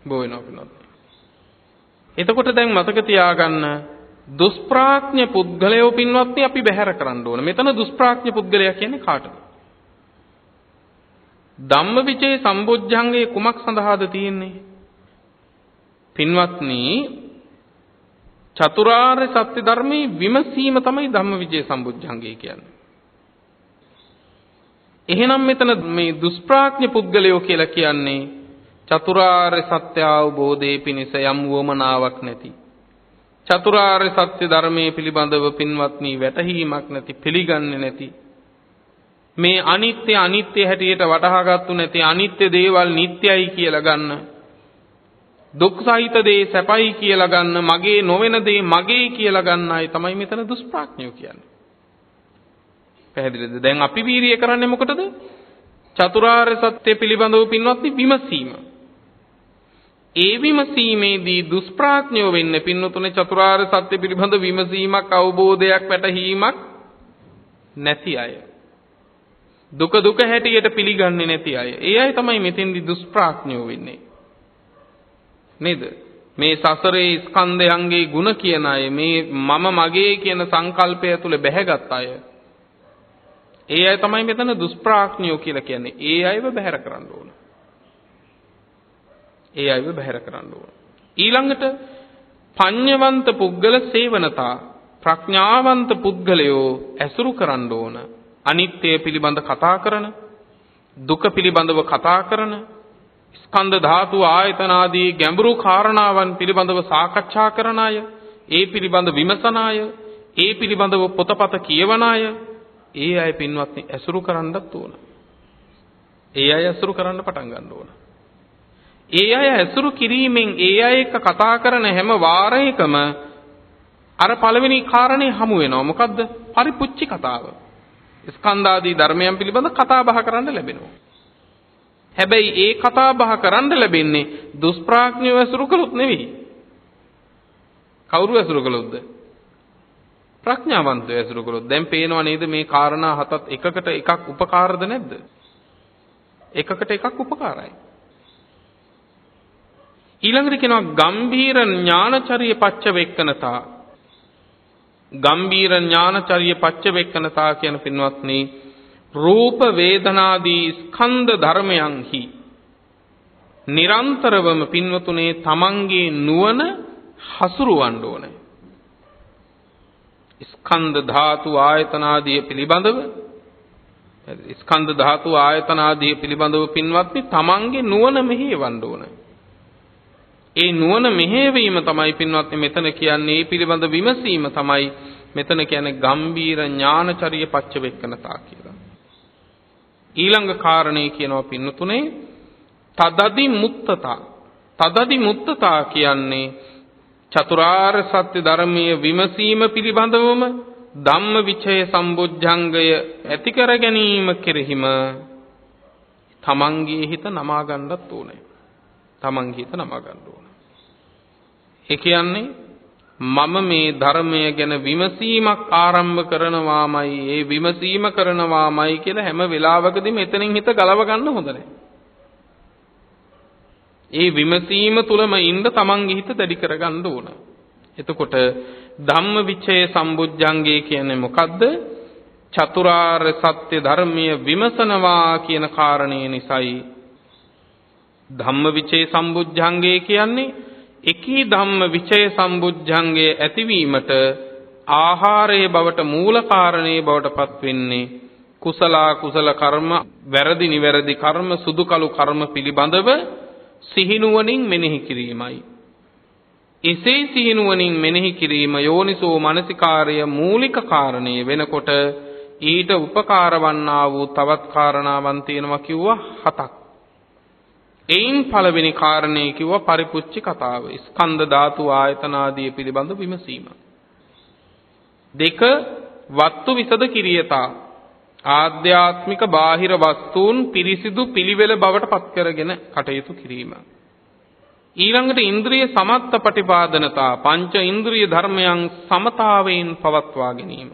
බෝ වෙනවා පින්වත්නි. එතකොට දැන් මතක තියාගන්න දුෂ්ප්‍රඥ පුද්ගලයෝ පින්වත්නි අපි බැහැර කරන්න ඕන. මෙතන දුෂ්ප්‍රඥ පුද්ගලයා කියන්නේ කාටද? ධම්මවිචේ සම්බොජ්ජංගේ කුමක් සඳහාද තියෙන්නේ? පින්වත්නි චතුරාර්ය සත්‍ය ධර්මයේ විමසීම තමයි ධම්මවිචේ සම්බොජ්ජංගේ කියන්නේ. එහෙනම් මෙතන මේ දුෂ්ප්‍රඥ පුද්ගලයෝ කියලා කියන්නේ චතුරාර්ය සත්‍ය අවබෝධයේ පිණිස යම් වමනාවක් නැති, චතුරාර්ය සත්‍ය ධර්මයේ පිළිබඳව පින්වත්නි වැටහීමක් නැති, පිළිගන්නේ නැති, මේ අනිත්‍ය අනිත්‍ය හැටියට වටහාගත්තු නැති, අනිත්‍ය දේවල් නිට්ටයයි කියලා ගන්න, දුක් සහිත දේ සැපයි කියලා ගන්න, මගේ නොවන දේ මගේ කියලා ගන්න අය තමයි මෙතන දුෂ්ප්‍රඥයෝ කියන්නේ. පැහැදිලිද? දැන් අපි වීරිය කරන්නේ මොකටද? චතුරාර්ය සත්‍ය පිළිබඳව පින්වත්නි විමසීම. ඒ විමසීමේදී දුෂ්ප්‍රඥයෝ වෙන්නේ පින්නතුනේ චතුරාර්ය සත්‍ය පිළිබඳ විමසීමක්, අවබෝධයක්, වැටහීමක් නැති අය. දුක දුක හැටියට පිළිගන්නේ නැති අය. ඒ අය තමයි මෙතෙන්දි දුෂ්ප්‍රඥයෝ වෙන්නේ. නේද? මේ සසරේ ස්කන්ධයන්ගේ ಗುಣ කියන අය, මේ මම මගේ කියන සංකල්පය තුල බැහැගත් අය. ඒ අය තමයි මෙතන දුෂ්ප්‍රඥයෝ කියලා කියන්නේ. ඒ අයව බැහැර කරන්න ඕන. ඒ අයව බැහැර කරන්න ඕන. ඊළඟට පඤ්ඤවන්ත පුද්ගල සේවනතා, ප්‍රඥාවන්ත පුද්ගලයෝ ඇසුරු කරන්න ඕන. අනිත්‍ය පිළිබඳ කතා කරන, දුක පිළිබඳව කතා කරන, ස්කන්ධ ධාතු ආයතන ආදී ගැඹුරු කාරණාවන් පිළිබඳව සාකච්ඡා කරන අය, ඒ පිළිබඳ විමසන අය, ඒ පිළිබඳව පොතපත කියවන අය, ඒ අය පින්වත්නි ඇසුරු කරන්නත් ඕන. ඒ අය ඇසුරු කරන්න පටන් ගන්න ඕන. ඒ අය ඇසුරු කිරීමෙන් ඒ අය එක්ක කතා කරන හැම වාරයකම අර පළවෙනි කාරණේ හමු වෙනවා. මොකද්ද? පරිපුච්චි කතාව. ස්කන්ධාදී ධර්මයන් පිළිබඳ කතා බහ කරන්න ලැබෙනවා. හැබැයි ඒ කතා බහ කරන්න ලැබෙන්නේ දුෂ්ප්‍රඥයෝ ඇසුරු කළොත් නෙවෙයි. කවුරු ඇසුරු කළොත්ද? ප්‍රඥාවන්තයෝ ඇසුරු කළොත්. දැන් පේනව නේද මේ කාරණා හතත් එකකට එකක් උපකාරද නැද්ද? එකකට එකක් උපකාරයි. ඊළඟට කියනවා ගම්භීර ඥානචර්ය පච්චවෙක්කනතා. ගම්භීර ඥානචර්ය පච්චවෙක්කනතා කියන පින්වත්නි රූප වේදනාදී ස්කන්ධ ධර්මයන්හි නිරන්තරවම පින්වතුනේ තමන්ගේ නුවණ හසුරුවන්න ඕනේ. ස්කන්ධ ධාතු ආයතනාදී පිළිබඳව ස්කන්ධ ධාතු ආයතනාදී පිළිබඳව පින්වත්නි තමන්ගේ නුවණ මෙහෙවන්න ඕනේ. ඒ නුවණ මෙහෙවීම තමයි පින්වත්නි මෙතන කියන්නේ, මේ පිළිබඳ විමසීම තමයි මෙතන කියන්නේ ගම්බීර ඥානචර්ය පච්චවෙක්කනතා කියලා. ඊළඟ කාරණේ කියනවා පින්නතුනේ තදදි මුත්තතා. තදදි මුත්තතා කියන්නේ චතුරාර්ය සත්‍ය ධර්මයේ විමසීම පිළිබඳවම ධම්මවිචය සම්බොජ්ජංගය ඇති කර ගැනීම කෙරෙහිම තමන්ගේ හිත නමා ගන්නත් ඕනේ. තමන්ගේ හිත නමා ගන්න ඕනේ. ඒ කියන්නේ මම මේ ධර්මය ගැන විමසීමක් ආරම්භ කරනවාමයි, ඒ විමසීම කරනවාමයි කියලා හැම වෙලාවකදීම එතනින් හිත ගලව ගන්න හොඳ නැහැ. ඒ විමසීම තුලම ඉන්න තමන්ගේ හිත දැඩි කරගන්න ඕන. එතකොට ධම්මවිචය සම්බුද්ධංගේ කියන්නේ මොකද්ද? චතුරාර්ය සත්‍ය ධර්මයේ විමසනවා කියන කාරණේ නිසායි ධම්මවිචේ සම්බුද්ධංගය කියන්නේ එකී ධම්මවිචේ සම්බුද්ධංගයේ ඇතිවීමට ආහාරයේ බවට මූල කාරණේ බවට පත් වෙන්නේ කුසල කුසල කර්ම, වැරදි නිවැරදි කර්ම, සුදු කළු කර්ම පිළිබඳව සිහිනුවණින් මෙනෙහි කිරීමයි. එසේ සිහිනුවණින් මෙනෙහි කිරීම යෝනිසෝ මනසිකාර්ය මූලික කාරණේ වෙනකොට ඊට උපකාර වන්නා වූ තවත් කාරණාවන් තියෙනවා කිව්වා 7ක්. එයින් පළවෙනි කාරණේ කිව්වා පරිපුච්චි කතාව. ස්කන්ධ ධාතු ආයතන ආදී පිළිබඳ විමසීම. 2 වත්තු විසද කිරියතා. ආධ්‍යාත්මික බාහිර වස්තුන් පිරිසිදු පිළිවෙල බවට පත් කරගෙන කටයුතු කිරීම. ඊළඟට ඉන්ද්‍රිය සමත්ත ප්‍රතිපාදනතා. පංච ඉන්ද්‍රිය ධර්මයන් සමතාවයෙන් පවත්වා ගැනීම.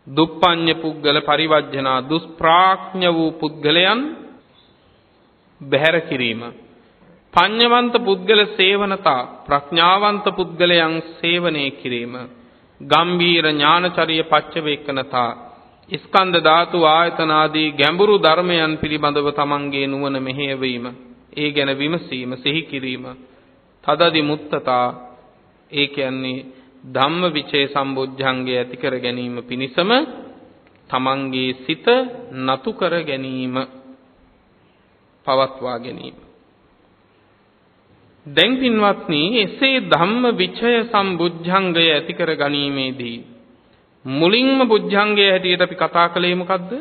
දුප්පඤ්ඤ පුද්ගල පරිවර්ජනා. දුෂ්ප්‍රාඥ වූ පුද්ගලයන් බැහැර කිරීම. පඤ්ඤවන්ත පුද්ගල සේවනතා. ප්‍රඥාවන්ත පුද්ගලයන් සේවනය කිරීම. ගම්බීර ඥානචර්ය පච්චවේක්කනතා. ස්කන්ධ ධාතු ආයතන ආදී ගැඹුරු ධර්මයන් පිළිබඳව තමන්ගේ නුවණ මෙහෙයවීම. ඒ ගැන විමසීම, සිහි කිරීම. තදදි මුත්තතා. ඒ කියන්නේ ධම්මවිචේ සම්බුද්ධංගය ඇති කර ගැනීම පිණිසම තමන්ගේ සිත නතු කර ගැනීම, පවත්වා ගැනීම. දැන් පින්වත්නි, එසේ ධම්මවිචය සම්බුද්ධංගය ඇති කර ගැනීමේදී මුලින්ම බුද්ධංගය හැටියට අපි කතා කළේ මොකද්ද?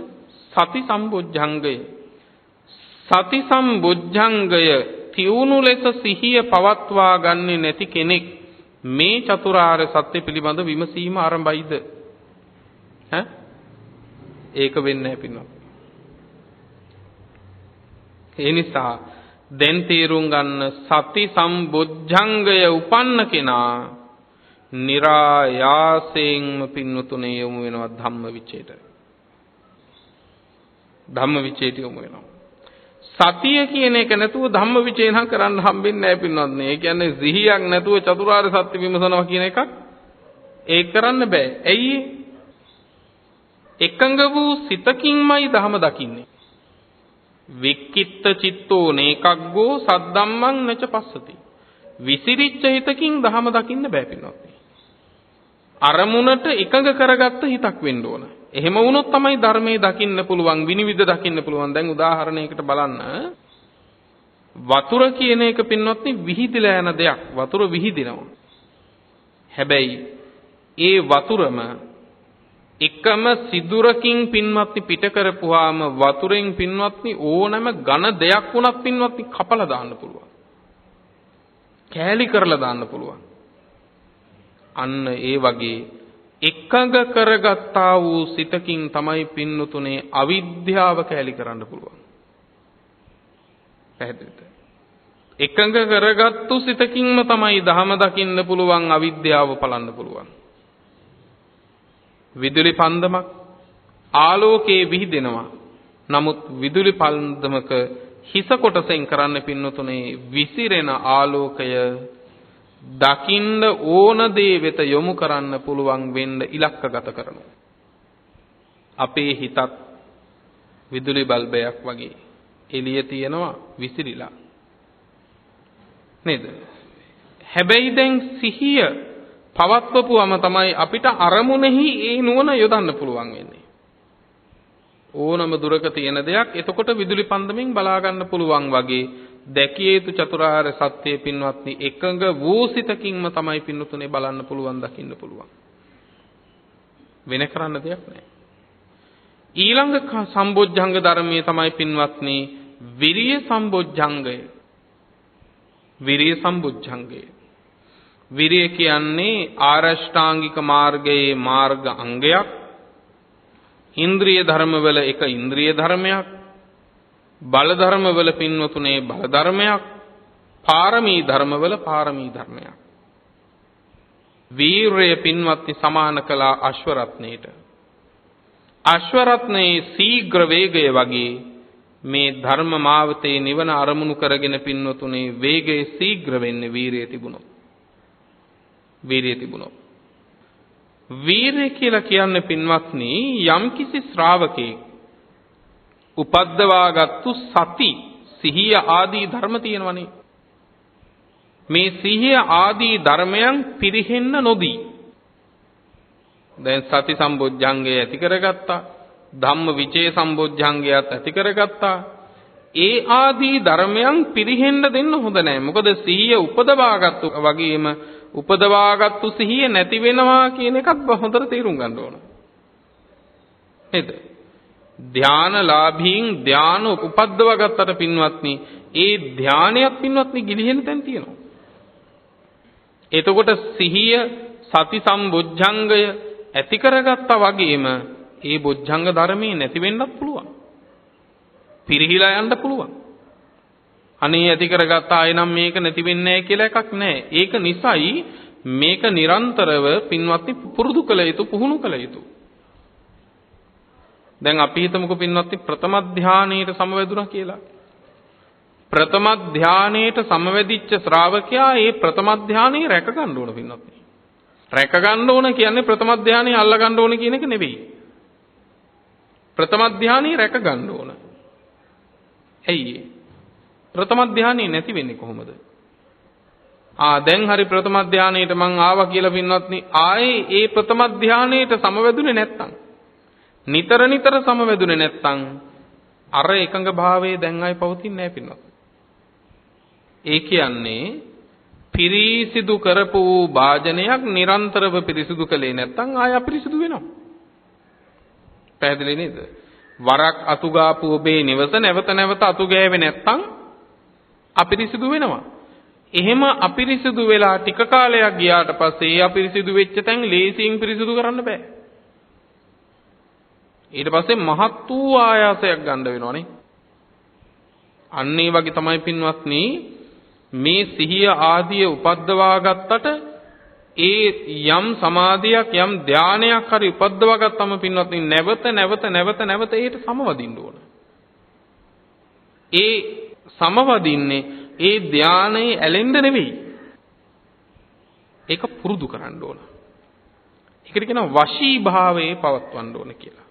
සති සම්බුද්ධංගය. සති සම්බුද්ධංගය තියුණු ලෙස සිහිය පවත්වා ගන්නේ නැති කෙනෙක් මේ චතුරාර්ය සත්‍ය පිළිබඳ විමසීම ආරම්භයිද? ඒක වෙන්නේ නැහැ පින්වත්. ඒ නිසා දැන් තේරුම් ගන්න, සති සම්බුද්ධංගය උපන්න කෙනා නිරායාසයෙන්ම පින්වතුනේ යොමු වෙනවා ධම්මවිචයට. ධම්මවිචයට යොමු වෙනවා. සතිය කියන එක නැතුව ධම්මවිචේ නම් කරන්න හම්බෙන්නේ නැහැ පින්වත්නි. ඒ කියන්නේ සිහියක් නැතුව චතුරාර්ය සත්‍ය විමසනවා කියන එකක් ඒක කරන්න බෑ. ඇයි? එකඟ වූ සිතකින්මයි ධම දකින්නේ. වික්කිත්ත චිත්තෝ නේකග්ගෝ සද්දම්මං නච පස්සති. විසිරිච්ච හිතකින් ධම දකින්න බෑ පින්වත්නි. අරමුණට එකඟ කරගත්ත හිතක් වෙන්න ඕන. එහෙම වුණොත් තමයි ධර්මයේ දකින්න පුළුවන්, විනිවිද දකින්න පුළුවන්. දැන් උදාහරණයකට බලන්න. වතුර කියන එක පින්වත්නි විහිදිලා යන දෙයක්. වතුර විහිදිනවා. හැබැයි ඒ වතුරම එකම සිදුරකින් පින්වත්නි පිට කරපුවාම වතුරෙන් පින්වත්නි ඕනම ඝන දෙයක් වුණත් පින්වත්නි කපලා දාන්න පුළුවන්. කෑලි කරලා දාන්න පුළුවන්. අන්න ඒ වගේ එකඟ කරගත්තා වූ සිතකින් තමයි පින්නතුනේ අවිද්‍යාව කැලි කරන්න පුළුවන්. පැහැදිලිද? එකඟ කරගත්තු සිතකින්ම තමයි ධම දකින්න පුළුවන්, අවිද්‍යාව පලන්න පුළුවන්. විදුලි පන්දමක් ආලෝකයේ විහිදෙනවා. නමුත් විදුලි පන්දමක හිස කොටසෙන් කරන්න පින්නතුනේ විසිරෙන ආලෝකය දකින්න ඕන දේ වෙත යොමු කරන්න පුළුවන් වෙන්න ඉලක්කගත කරනවා. අපේ හිතත් විදුලි බල්බයක් වගේ එළිය තියෙනවා විසිරිලා. නේද? හැබැයි දැන් සිහිය පවත්වපුවම තමයි අපිට අරමුණෙහි ඒ නුවණ යොදන්න පුළුවන් වෙන්නේ. ඕනම දුරක තියෙන දෙයක් එතකොට විදුලි පන්දමෙන් බලා ගන්න පුළුවන් වගේ දැකිය යුතු චතුරාර්ය සත්‍ය පින්වත්නි එකඟ වූ සිතකින්ම තමයි පින්වතුනේ බලන්න පුළුවන්, දකින්න පුළුවන්. වෙන කරන්න දෙයක් නැහැ. ඊළඟ සම්බොජ්ජංග ධර්මයේ තමයි පින්වත්නි විරිය සම්බොජ්ජංගය. විරිය සම්බොජ්ජංගය. විරිය කියන්නේ ආරෂ්ඨාංගික මාර්ගයේ මාර්ග අංගයක්. ඉන්ද්‍රිය ධර්මවල එක ඉන්ද්‍රිය ධර්මයක්. බල ධර්මවල පින්වතුනේ බල ධර්මයක්. පාරමී ධර්මවල පාරමී ධර්මයක්. වීරය පින්වත්නි සමාන කළා අශ්වරත්නයට. අශ්වරත්නයේ ශීඝ්‍ර වේගය වගේ මේ ධර්ම මාවතේ නිවන අරමුණු කරගෙන පින්වතුනේ වේගයේ ශීඝ්‍ර වෙන්නේ වීරිය තිබුණොත්. වීරිය තිබුණොත්. වීරිය කියලා කියන්නේ පින්වත්නි යම්කිසි ශ්‍රාවකෙක් උපද්දවාගත්තු සති සිහිය ආදී ධර්ම තියෙනවනේ. මේ සිහිය ආදී ධර්මයන් පිරිහෙන්න නොදී දැන් සති සම්බොජ්ජංගය ඇති කරගත්තා. ධම්ම විචේ සම්බොජ්ජංගයත් ඇති කරගත්තා. ඒ ආදී ධර්මයන් පිරිහෙන්න දෙන්න හොඳ නැහැ. මොකද සිහිය උපදවාගත්තු වගේම උපදවාගත්තු සිහිය නැති වෙනවා කියන එකත් හොඳට තේරුම් ගන්න ඕන. නේද? ධානලාභීන් ධාන උපද්දවගත්තට පින්වත්නි, ඒ ධානයත් පින්වත්නි ගිලිහෙන තැන් තියෙනවා. එතකොට සිහිය සති සම්බොජ්ජංගය ඇති කරගත්තා වගේම ඒ බොජ්ජංග ධර්මයේ නැති වෙන්නත් පුළුවන්. පිරිහිලා යන්න පුළුවන්. අනේ ඇති කරගත්තා අය නම් මේක නැති වෙන්නේ නැහැ කියලා එකක් නැහැ. ඒක නිසායි මේක නිරන්තරව පින්වත්නි පුරුදු කළ යුතු, පුහුණු කළ යුතු. දැන් අපි හිතමුකෝ පින්වත්නි ප්‍රථම ධානයේට සමවැදුණා කියලා. ප්‍රථම ධානයේට සමවැදිච්ච ශ්‍රාවකයා ඒ ප්‍රථම ධානයේ රැක ගන්න ඕන පින්වත්නි. රැක ගන්න ඕන කියන්නේ ප්‍රථම ධානයේ අල්ල ගන්න ඕන කියන එක නෙවෙයි. ප්‍රථම ධානයේ රැක ගන්න ඕන. ඇයි ඒ? ප්‍රථම ධානයේ නැති වෙන්නේ කොහොමද? දැන් හරි ප්‍රථම ධානයේට මං ආවා කියලා පින්වත්නි, ආයේ ඒ ප්‍රථම ධානයේට සමවැදුනේ නැත්තම්, නිතර නිතර සමවැදුනේ නැත්තම් අර එකඟ භාවයේ දැන් ආයේ පවතින්නේ නැහැ පින්වත්නි. ඒ කියන්නේ පිරිසිදු කරපු භාජනයක් නිරන්තරව පිරිසිදු කළේ නැත්තම් ආය අපිරිසිදු වෙනවා. පැහැදිලි නේද? වරක් අතු ගාපු ඔබේ නිවස නැවත නැවත අතු ගෑවේ නැත්තම් අපිරිසිදු වෙනවා. එහෙම අපිරිසිදු වෙලා ටික කාලයක් ගියාට පස්සේ ඒ අපිරිසිදු වෙච්ච තැන් ලේසියෙන් පිරිසිදු කරන්න බෑ. ඊට පස්සේ මහත් වූ ආයාසයක් ගන්න වෙනවනේ. අන්න ඒ වගේ තමයි පින්වත්නි මේ සිහිය ආදිය උපද්දවා ගත්තට ඒ යම් සමාධියක් යම් ධානයක් හරි උපද්දවා ගත්තම පින්වත්නි නැවත ඒට සමවදින්න ඕන. ඒ සමවදින්නේ ඒ ධානයේ ඇලෙන්න නෙවෙයි. ඒක පුරුදු කරන්න ඕන. ඒකට කියනවා වශී භාවයේ පවත්වන්න ඕන කියලා.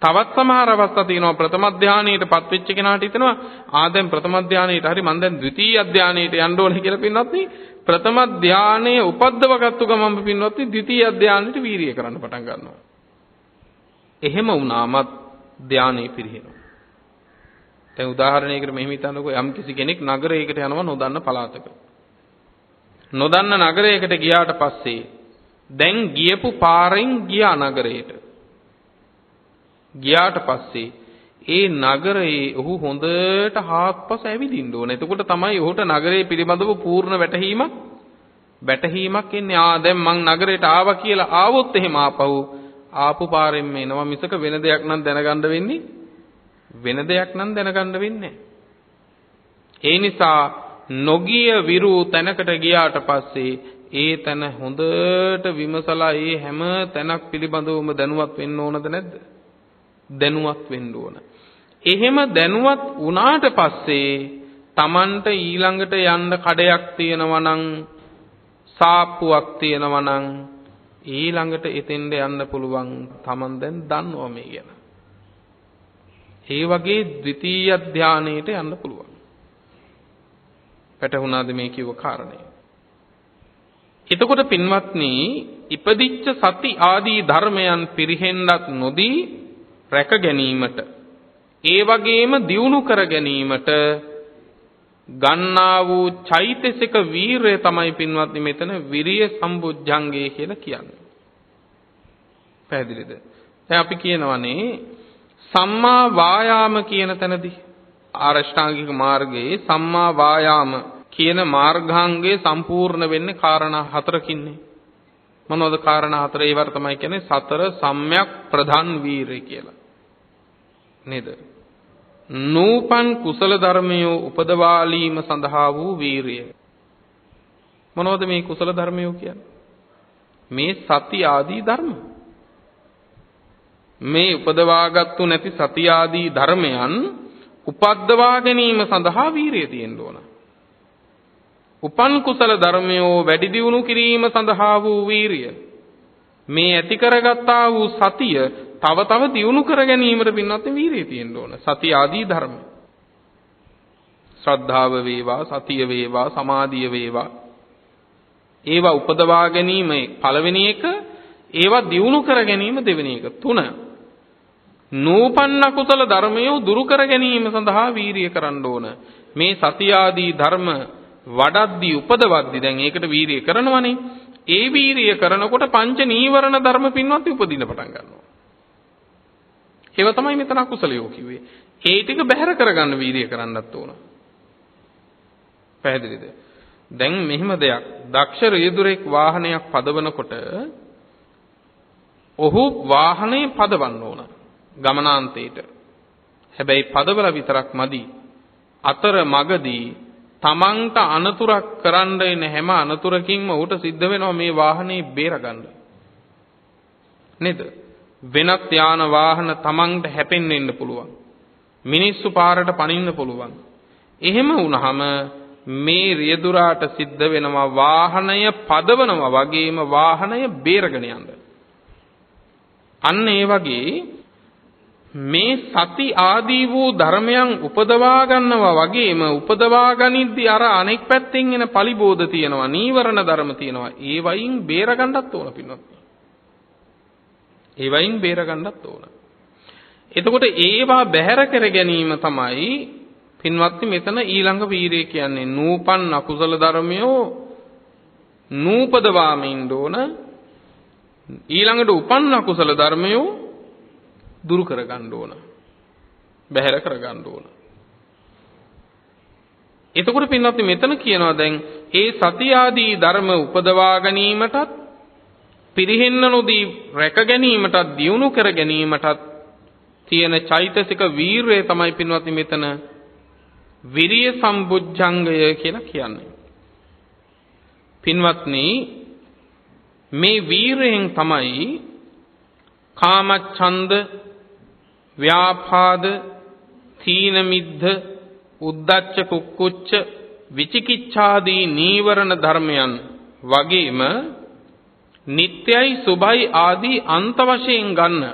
තවත් සමහර අවස්ථා තියෙනවා ප්‍රථම ධානයේටපත් වෙච්ච කෙනාට හිතෙනවා දැන් ප්‍රථම ධානයේට හරි මම දැන් ද්විතීය ධානයේට යන්න ඕනේ කියලා පින්වත්නි ප්‍රථම ධානයේ උපද්දවගත්තු ගමන් පින්වත්නි ද්විතීය ධානයට වීරිය කරන්න පටන් ගන්නවා. එහෙම වුණාමත් ධානයේ පිරිහෙනවා. දැන් උදාහරණයකට මෙහෙම හිතන්නකෝ යම් කිසි කෙනෙක් නගරයකට යනවා නොදන්න පළාතක. නොදන්න නගරයකට ගියාට පස්සේ දැන් ගියපු පාරෙන් ගියා නගරයට. ගියාට පස්සේ ඒ නගරයේ ඔහු හොඳට හාත්පස ඇවිදින්න ඕන. එතකොට තමයි ඔහුට නගරයේ පිළිබඳව පූර්ණ වැටහීමක් එන්නේ. දැන් මං නගරයට ආවා කියලා ආවොත් එහෙම ආපු පාරෙන් එනවා මිසක වෙන දෙයක් නම් දැනගන්න වෙන්නේ ඒ නිසා නොගිය විරු තැනකට ගියාට පස්සේ ඒ තැන හොඳට විමසලා ඒ හැම තැනක් පිළිබඳවම දැනුවත් වෙන්න ඕනද නැද්ද? දැනුවත් වෙන්න ඕන. එහෙම දැනුවත් වුණාට පස්සේ Tamanට ඊළඟට යන්න කඩයක් තියෙනවා නම් සාප්පුවක් තියෙනවා නම් ඊළඟට එතෙන්ද යන්න පුළුවන්. Taman දැන් දන්නවා මේ ගැන. ඒ වගේ ද්විතීය ධානයට යන්න පුළුවන්. පැටහුණාද මේ කිව්ව කාරණේ? එතකොට පින්වත්නි ඉපදිච්ච සති ආදී ධර්මයන් පිරිහෙන්නත් නොදී රැක ගැනීමට ඒ වගේම දියුණු කර ගැනීමට ගන්නා වූ චෛතසික වීරය තමයි පින්වත්නි මෙතන විරිය සම්බුද්ධංගය කියලා කියන්නේ. පැහැදිලිද? දැන් අපි කියනවානේ සම්මා වායාම කියන තැනදී ආරෂ්ඨාංගික මාර්ගයේ සම්මා වායාම කියන මාර්ගාංගයේ සම්පූර්ණ වෙන්නේ කාරණා හතරකින්නේ. මොනවද කාරණා හතර? ඒවට තමයි කියන්නේ සතර සම්‍යක් ප්‍රධාන වීරය කියලා. නේද? නූපන් කුසල ධර්මයෝ උපදවාලීම සඳහා වූ වීරිය. මොනවද මේ කුසල ධර්මයෝ කියන්නේ? මේ සති ආදී ධර්ම. මේ උපදවාගත්තු නැති සති ආදී ධර්මයන් උපද්දවා ගැනීම සඳහා වීරිය තියෙන්න ඕන. උපන් කුසල ධර්මයෝ වැඩි දියුණු කිරීම සඳහා වූ වීරිය. මේ ඇති කරගත්තා වූ සතිය තව දියුණු කර ගැනීමට පින්වත් වීරිය තියෙන්න ඕන. සති ආදී ධර්ම. ශ්‍රද්ධාව වේවා, සතිය වේවා, සමාධිය වේවා. ඒවා උපදවා ගැනීම පළවෙනි එක, ඒවා දියුණු කර ගැනීම දෙවෙනි එක. 3. නූපන්න කුසල ධර්මය දුරු කර ගැනීම සඳහා වීරිය කරන්න ඕන. මේ සතිය ආදී ධර්ම වඩද්දී උපදවද්දී දැන් ඒකට වීරිය කරනවනේ. ඒ වීරිය කරනකොට පංච නීවරණ ධර්ම පින්වත් උපදින්න පටන් ගන්නවා. ඒව තමයි මෙතන අකුසලයෝ කිව්වේ. ඒ ටික බැහැර කරගන්න වීරිය කරන්නත් ඕන. පැහැදිලිද? දැන් මෙහෙම දෙයක්. දක්ෂ රියදුරෙක් වාහනයක් පදවනකොට ඔහු වාහනේ පදවන්න ඕන ගමනාන්තයට. හැබැයි පදවල විතරක් මදි. අතර මගදී තමන්ට අනතුරක් කරන්න එන හැම අනතුරකින්ම ඌට සිද්ධ වෙනවා මේ වාහනේ බේරගන්න. නේද? වෙනත් යාන වාහන තමන්ට හැපෙන්න ඉන්න පුළුවන්. මිනිස්සු පාරට පනින්න පුළුවන්. එහෙම වුණාම මේ රියදුරාට සිද්ධ වෙනවා වාහනය පදවනවා වගේම වාහනය බේරගෙන යන්න. අන්න ඒ වගේ මේ සති ආදී වූ ධර්මයන් උපදවා ගන්නවා වගේම උපදවා ගනිද්දී අර අනෙක් පැත්තෙන් එන පලිබෝධ තියෙනවා, නීවරණ ධර්ම තියෙනවා. ඒ වයින් බේර ගන්නත් ඕන පින්වත්. ඒ වයින් බේර ගන්නත් ඕන. එතකොට ඒවා බැහැර කර ගැනීම තමයි පින්වත්නි මෙතන ඊළඟ වීරිය කියන්නේ. නූපන් අකුසල ධර්මයෝ නූපදවාම ඉන්න ඕන. ඊළඟට උපන් අකුසල ධර්මයෝ දුරු කර ගන්න ඕන. බැහැර කර ගන්න ඕන. එතකොට පින්වත්නි මෙතන කියනවා දැන් ඒ සති ආදී ධර්ම උපදවා ගැනීමටත් පිරිහෙන්න නොදී රැක ගැනීමටත් දියුණු කර ගැනීමටත් තියෙන චෛතසික වීරය තමයි පින්වත්නි මෙතන විරිය සම්බුද්ධංගය කියලා කියන්නේ. පින්වත්නි මේ වීරයෙන් තමයි කාමච්ඡන්ද, ව්‍යාපාද, තීන මිද්ධ, උද්ධච්ච කුක්කුච්ච, විචිකිච්ඡාදී නීවරණ ධර්මයන් වගේම නිට්ටයයි සුභයි ආදී අන්ත වශයෙන් ගන්න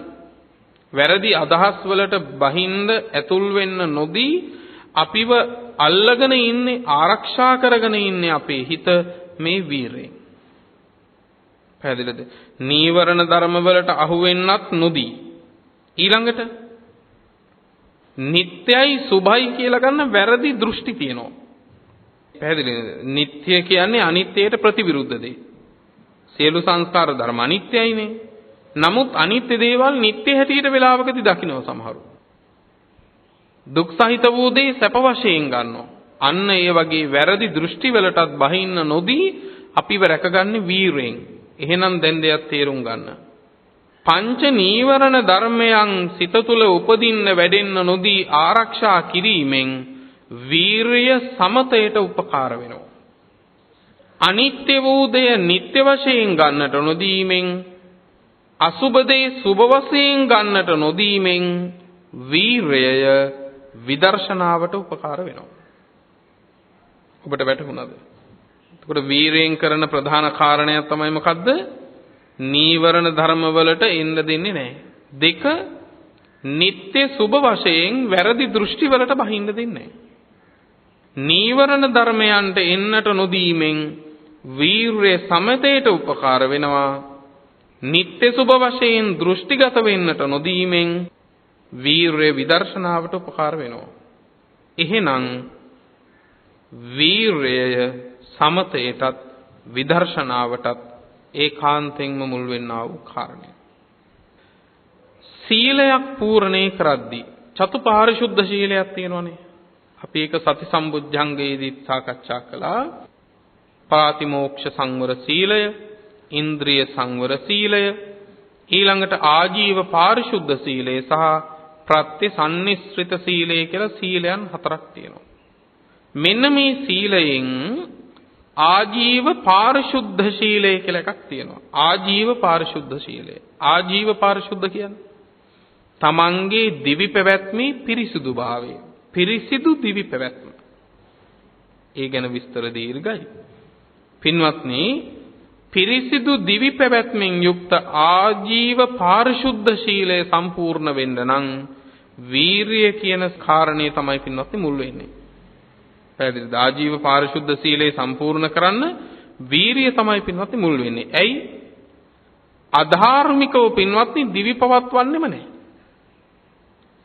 වැරදි අදහස් වලට බහින්ද ඇතුල් වෙන්න නොදී අපිව අල්ලගෙන ඉන්නේ, ආරක්ෂා කරගෙන ඉන්නේ අපේ හිත මේ වීරයෙන්. පැහැදිලිද? නීවරණ ධර්ම වලට අහු වෙන්නත් නොදී ඊළඟට නිට්ටයයි සුභයි කියලා ගන්න වැරදි දෘෂ්ටි තියෙනවා. පැහැදිලිද? නිට්ටය කියන්නේ අනිත්‍යයට ප්‍රතිවිරුද්ධ දෙයක්. සියලු සංස්කාර ධර්ම අනිත්‍යයිනේ. නමුත් අනිත්‍ය දේවල් නිට්ටය හැටියට වෙලාවකදී දකින්නවා සමහරු. දුක් සහිත වූ දේ සැප වශයෙන් ගන්නවා. අන්න ඒ වගේ වැරදි දෘෂ්ටි වලටත් බහින්න නොදී අපිව රැකගන්නේ වීරයෙන්. එහෙනම් දැන් දෙයක් තේරුම් ගන්න. පංච නීවරණ ධර්මයන් සිත තුළ උපදින්න වැඩෙන්න නොදී ආරක්ෂා කිරීමෙන් වීරය සමතයට උපකාර වෙනවා. අනිත්‍ය වූ දෙය නිට්ටය වශයෙන් ගන්නට නොදීමෙන්, අසුබ දේ සුබ වශයෙන් ගන්නට නොදීමෙන් වීරය විදර්ශනාවට උපකාර වෙනවා. ඔබට වැටහුණාද? එතකොට වීරයෙන් කරන ප්‍රධාන කාරණය තමයි මොකද්ද? නීවරණ ධර්ම වලට එන්න දෙන්නේ නැහැ. 2 නිට්ටය සුබ වශයෙන් වැරදි දෘෂ්ටි වලට බහින්න දෙන්නේ නැහැ. නීවරණ ධර්මයන්ට එන්නට නොදීමෙන් වීරය සමතයට උපකාර වෙනවා. නිට්ටය සුබ වශයෙන් දෘෂ්ටිගත වෙන්නට නොදීමෙන් වීරය විදර්ශනාවට උපකාර වෙනවා. එහෙනම් වීරය සමතයටත් විදර්ශනාවටත් ඒකාන්තයෙන්ම මුල් වෙන්නා වූ කාරණය. සීලයක් පූර්ණේ කරද්දී චතුපාරිශුද්ධ සීලයක් තියෙනවනේ. අපි ඒක සති සම්බුද්ධංගයේදී සාකච්ඡා කළා. පාතිමෝක්ෂ සංවර සීලය, ඉන්ද්‍රිය සංවර සීලය, ඊළඟට ආජීව පාරිශුද්ධ සීලය සහ ප්‍රත්‍යසන්නිස්ෘත සීලය කියලා සීලයන් 4ක් තියෙනවා. මෙන්න මේ සීලයෙන් ආජීව පාරිශුද්ධ සීලය කියලා එකක් තියෙනවා. ආජීව පාරිශුද්ධ සීලය. ආජීව පාරිශුද්ධ කියන්නේ තමන්ගේ දිවි පැවැත්මේ පිරිසිදුභාවය. පිරිසිදු දිවි පැවැත්ම. ඒ ගැන විස්තර දීර්ඝයි. පින්වත්නි, පිරිසිදු දිවි පැවැත්මෙන් යුක්ත ආජීව පාරිශුද්ධ සීලය සම්පූර්ණ වෙන්න නම් වීරිය කියන කාරණේ තමයි පින්වත්නි මුල් වෙන්නේ. පැහැදිලිද? ආජීව පාරිශුද්ධ සීලය සම්පූර්ණ කරන්න වීරිය තමයි පින්වත්නි මුල් වෙන්නේ. ඇයි? අධාර්මිකව පින්වත්නි දිවි පවත්වන්නෙම නැහැ.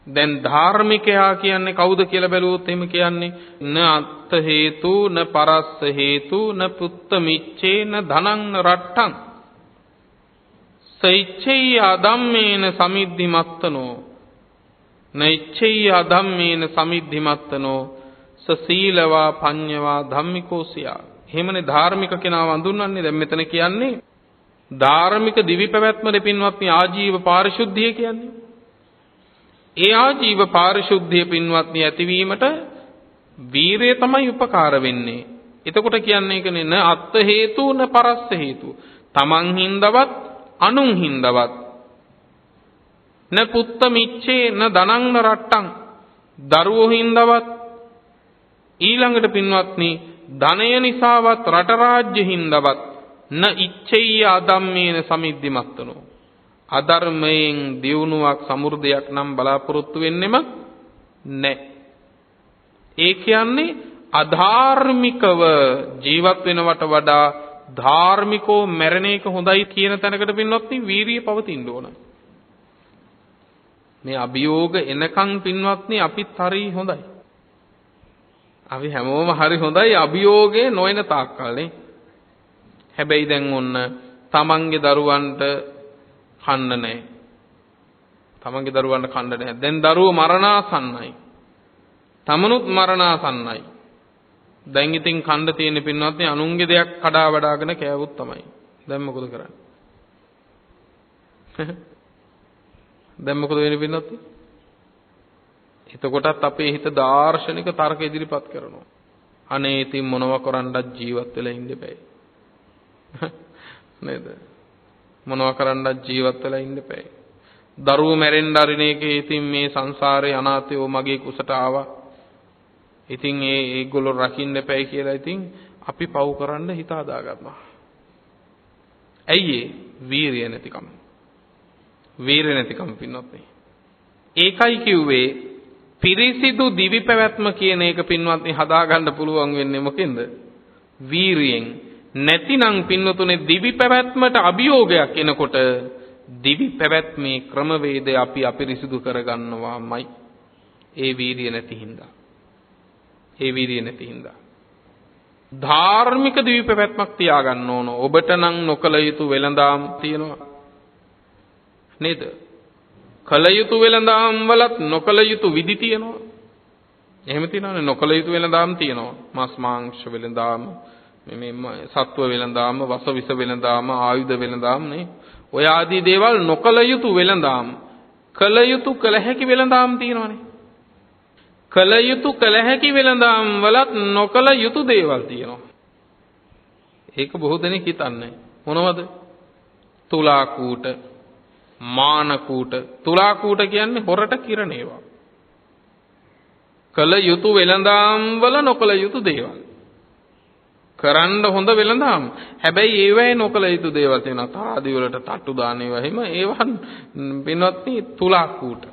දැන් ධාර්මිකයා කියන්නේ කවුද කියලා බැලුවොත් එහෙම කියන්නේ න අත්ථ හේතු න පරස්ස හේතු න පුත්ත මිච්ඡේ න ධනං න රට්ටං සෛච්ඡේය අධම්මේන සමිද්ධිමත්තනෝ නෛච්ඡේය අධම්මේන සමිද්ධිමත්තනෝ සසීලවා පඤ්ඤවා ධම්මිකෝසියා. එහෙමනේ ධාර්මික කෙනාව හඳුන්වන්නේ. දැන් මෙතන කියන්නේ ධාර්මික දිවි පැවැත්මේ පින්වත්නි ආජීව පාරිශුද්ධිය කියන්නේ. ඒ ආජීව පාරිශුද්ධිය පින්වත්නි ඇතිවීමට වීරය තමයි උපකාර වෙන්නේ. එතකොට කියන්නේ ඒකනේ න අත්ථ හේතු න පරස්ස හේතු. තමන් හින්දවත් අනුන් හින්දවත් න පුත්ත මිච්ඡේ න ධනං න රට්ටං. දරුවෝ හින්දවත් ඊළඟට පින්වත්නි ධනය නිසාවත් රට රාජ්‍ය හින්දවත් න ඉච්ඡේය අධම්මේන සමිද්ධිමත්තනෝ. අධර්මයෙන් දියුණුවක් සමෘද්ධියක් නම් බලාපොරොත්තු වෙන්නෙම නැහැ. ඒ කියන්නේ අධාර්මිකව ජීවත් වෙනවට වඩා ධාර්මිකව මැරෙන එක හොඳයි කියන තැනකට පින්වත්නි වීරිය පවතින්න ඕන. මේ අභියෝග එනකන් පින්වත්නි අපිත් හරි හොඳයි. අපි හැමෝම හරි හොඳයි අභියෝගේ නොයන තාක්කල්නේ. හැබැයි දැන් ඔන්න තමන්ගේ දරුවන්ට කන්න නැහැ. තමන්ගේ දරුවන්ට කන්න නැහැ. දැන් දරුවෝ මරණාසන්නයි. තමනුත් මරණාසන්නයි. දැන් ඉතින් කන්න තියෙන පින්වත්නි අනුන්ගේ දෙයක් කඩා වඩාගෙන කෑවොත් තමයි. දැන් මොකද කරන්නේ? දැන් මොකද වෙන්නේ පින්වත්නි? එතකොටත් අපේ හිත දාර්ශනික තර්ක ඉදිරිපත් කරනවා. අනේ ඉතින් මොනව කරන්නත් ජීවත් වෙලා ඉන්න බෑ. නේද? මොනව කරන්නත් ජීවත් වෙලා ඉන්න බෑ. දරුවෝ මැරෙන්න අරින එකේ ඉතින් මේ සංසාරේ අනාථයෝ මගේ කුසට ආවා. ඉතින් ඒගොල්ලෝ රකින්න එපයි කියලා ඉතින් අපි පව් කරන්න හිත හදා ගන්නවා. ඇයි ඒ? වීරිය නැතිකම. වීරිය නැතිකම පින්වත්නි. ඒකයි කිව්වේ පිරිසිදු දිවි පැවැත්ම කියන එක පින්වත්නි හදා ගන්න පුළුවන් වෙන්නේ මොකෙන්ද? වීරියෙන්. නැතිනම් පින්වතුනේ දිවි පැවැත්මට අභියෝගයක් එනකොට දිවි පැවැත්මේ ක්‍රමවේදය අපි අපිරිසිදු කරගන්නවාමයි. ඒ වීරිය නැති හින්දා. ඒ වීරිය නැති හින්දා. ධාර්මික දිවි පැවැත්මක් තියාගන්න ඕන. ඔබට නම් නොකල යුතු වෙළඳාම් තියෙනවා. නේද? කල යුතු වෙළඳාම් වලත් නොකල යුතු විදි තියෙනවා. එහෙම තියෙනවනේ නොකල යුතු වෙළඳාම් තියෙනවා. මස් මාංශ වෙළඳාම්, මේ සත්ව වෙළඳාම්, වස විස වෙළඳාම්, ආයුධ වෙළඳාම් නේ. ඔය ආදී දේවල් නොකල යුතු වෙළඳාම්. කල යුතු කල හැකි වෙළඳාම් තියෙනවනේ. කල යුතු කල හැකි වෙළඳාම් වලත් නොකල යුතු දේවල් තියෙනවා. ඒක බොහෝ දෙනෙක් හිතන්නේ. මොනවද? තුලා කූට, මාන කූට. තුලා කූට කියන්නේ හොරට කිරණ ඒවා. කල යුතු වෙළඳාම් වල නොකල යුතු දේවල්. කරන්න හොඳ වෙළඳාම්. හැබැයි ඒවැයි නොකල යුතු දේවල් තියෙනවා. තාදී වලට තට්ටු දාන ඒවා එහෙම ඒවන් පින්වත්නි තුලා කූට.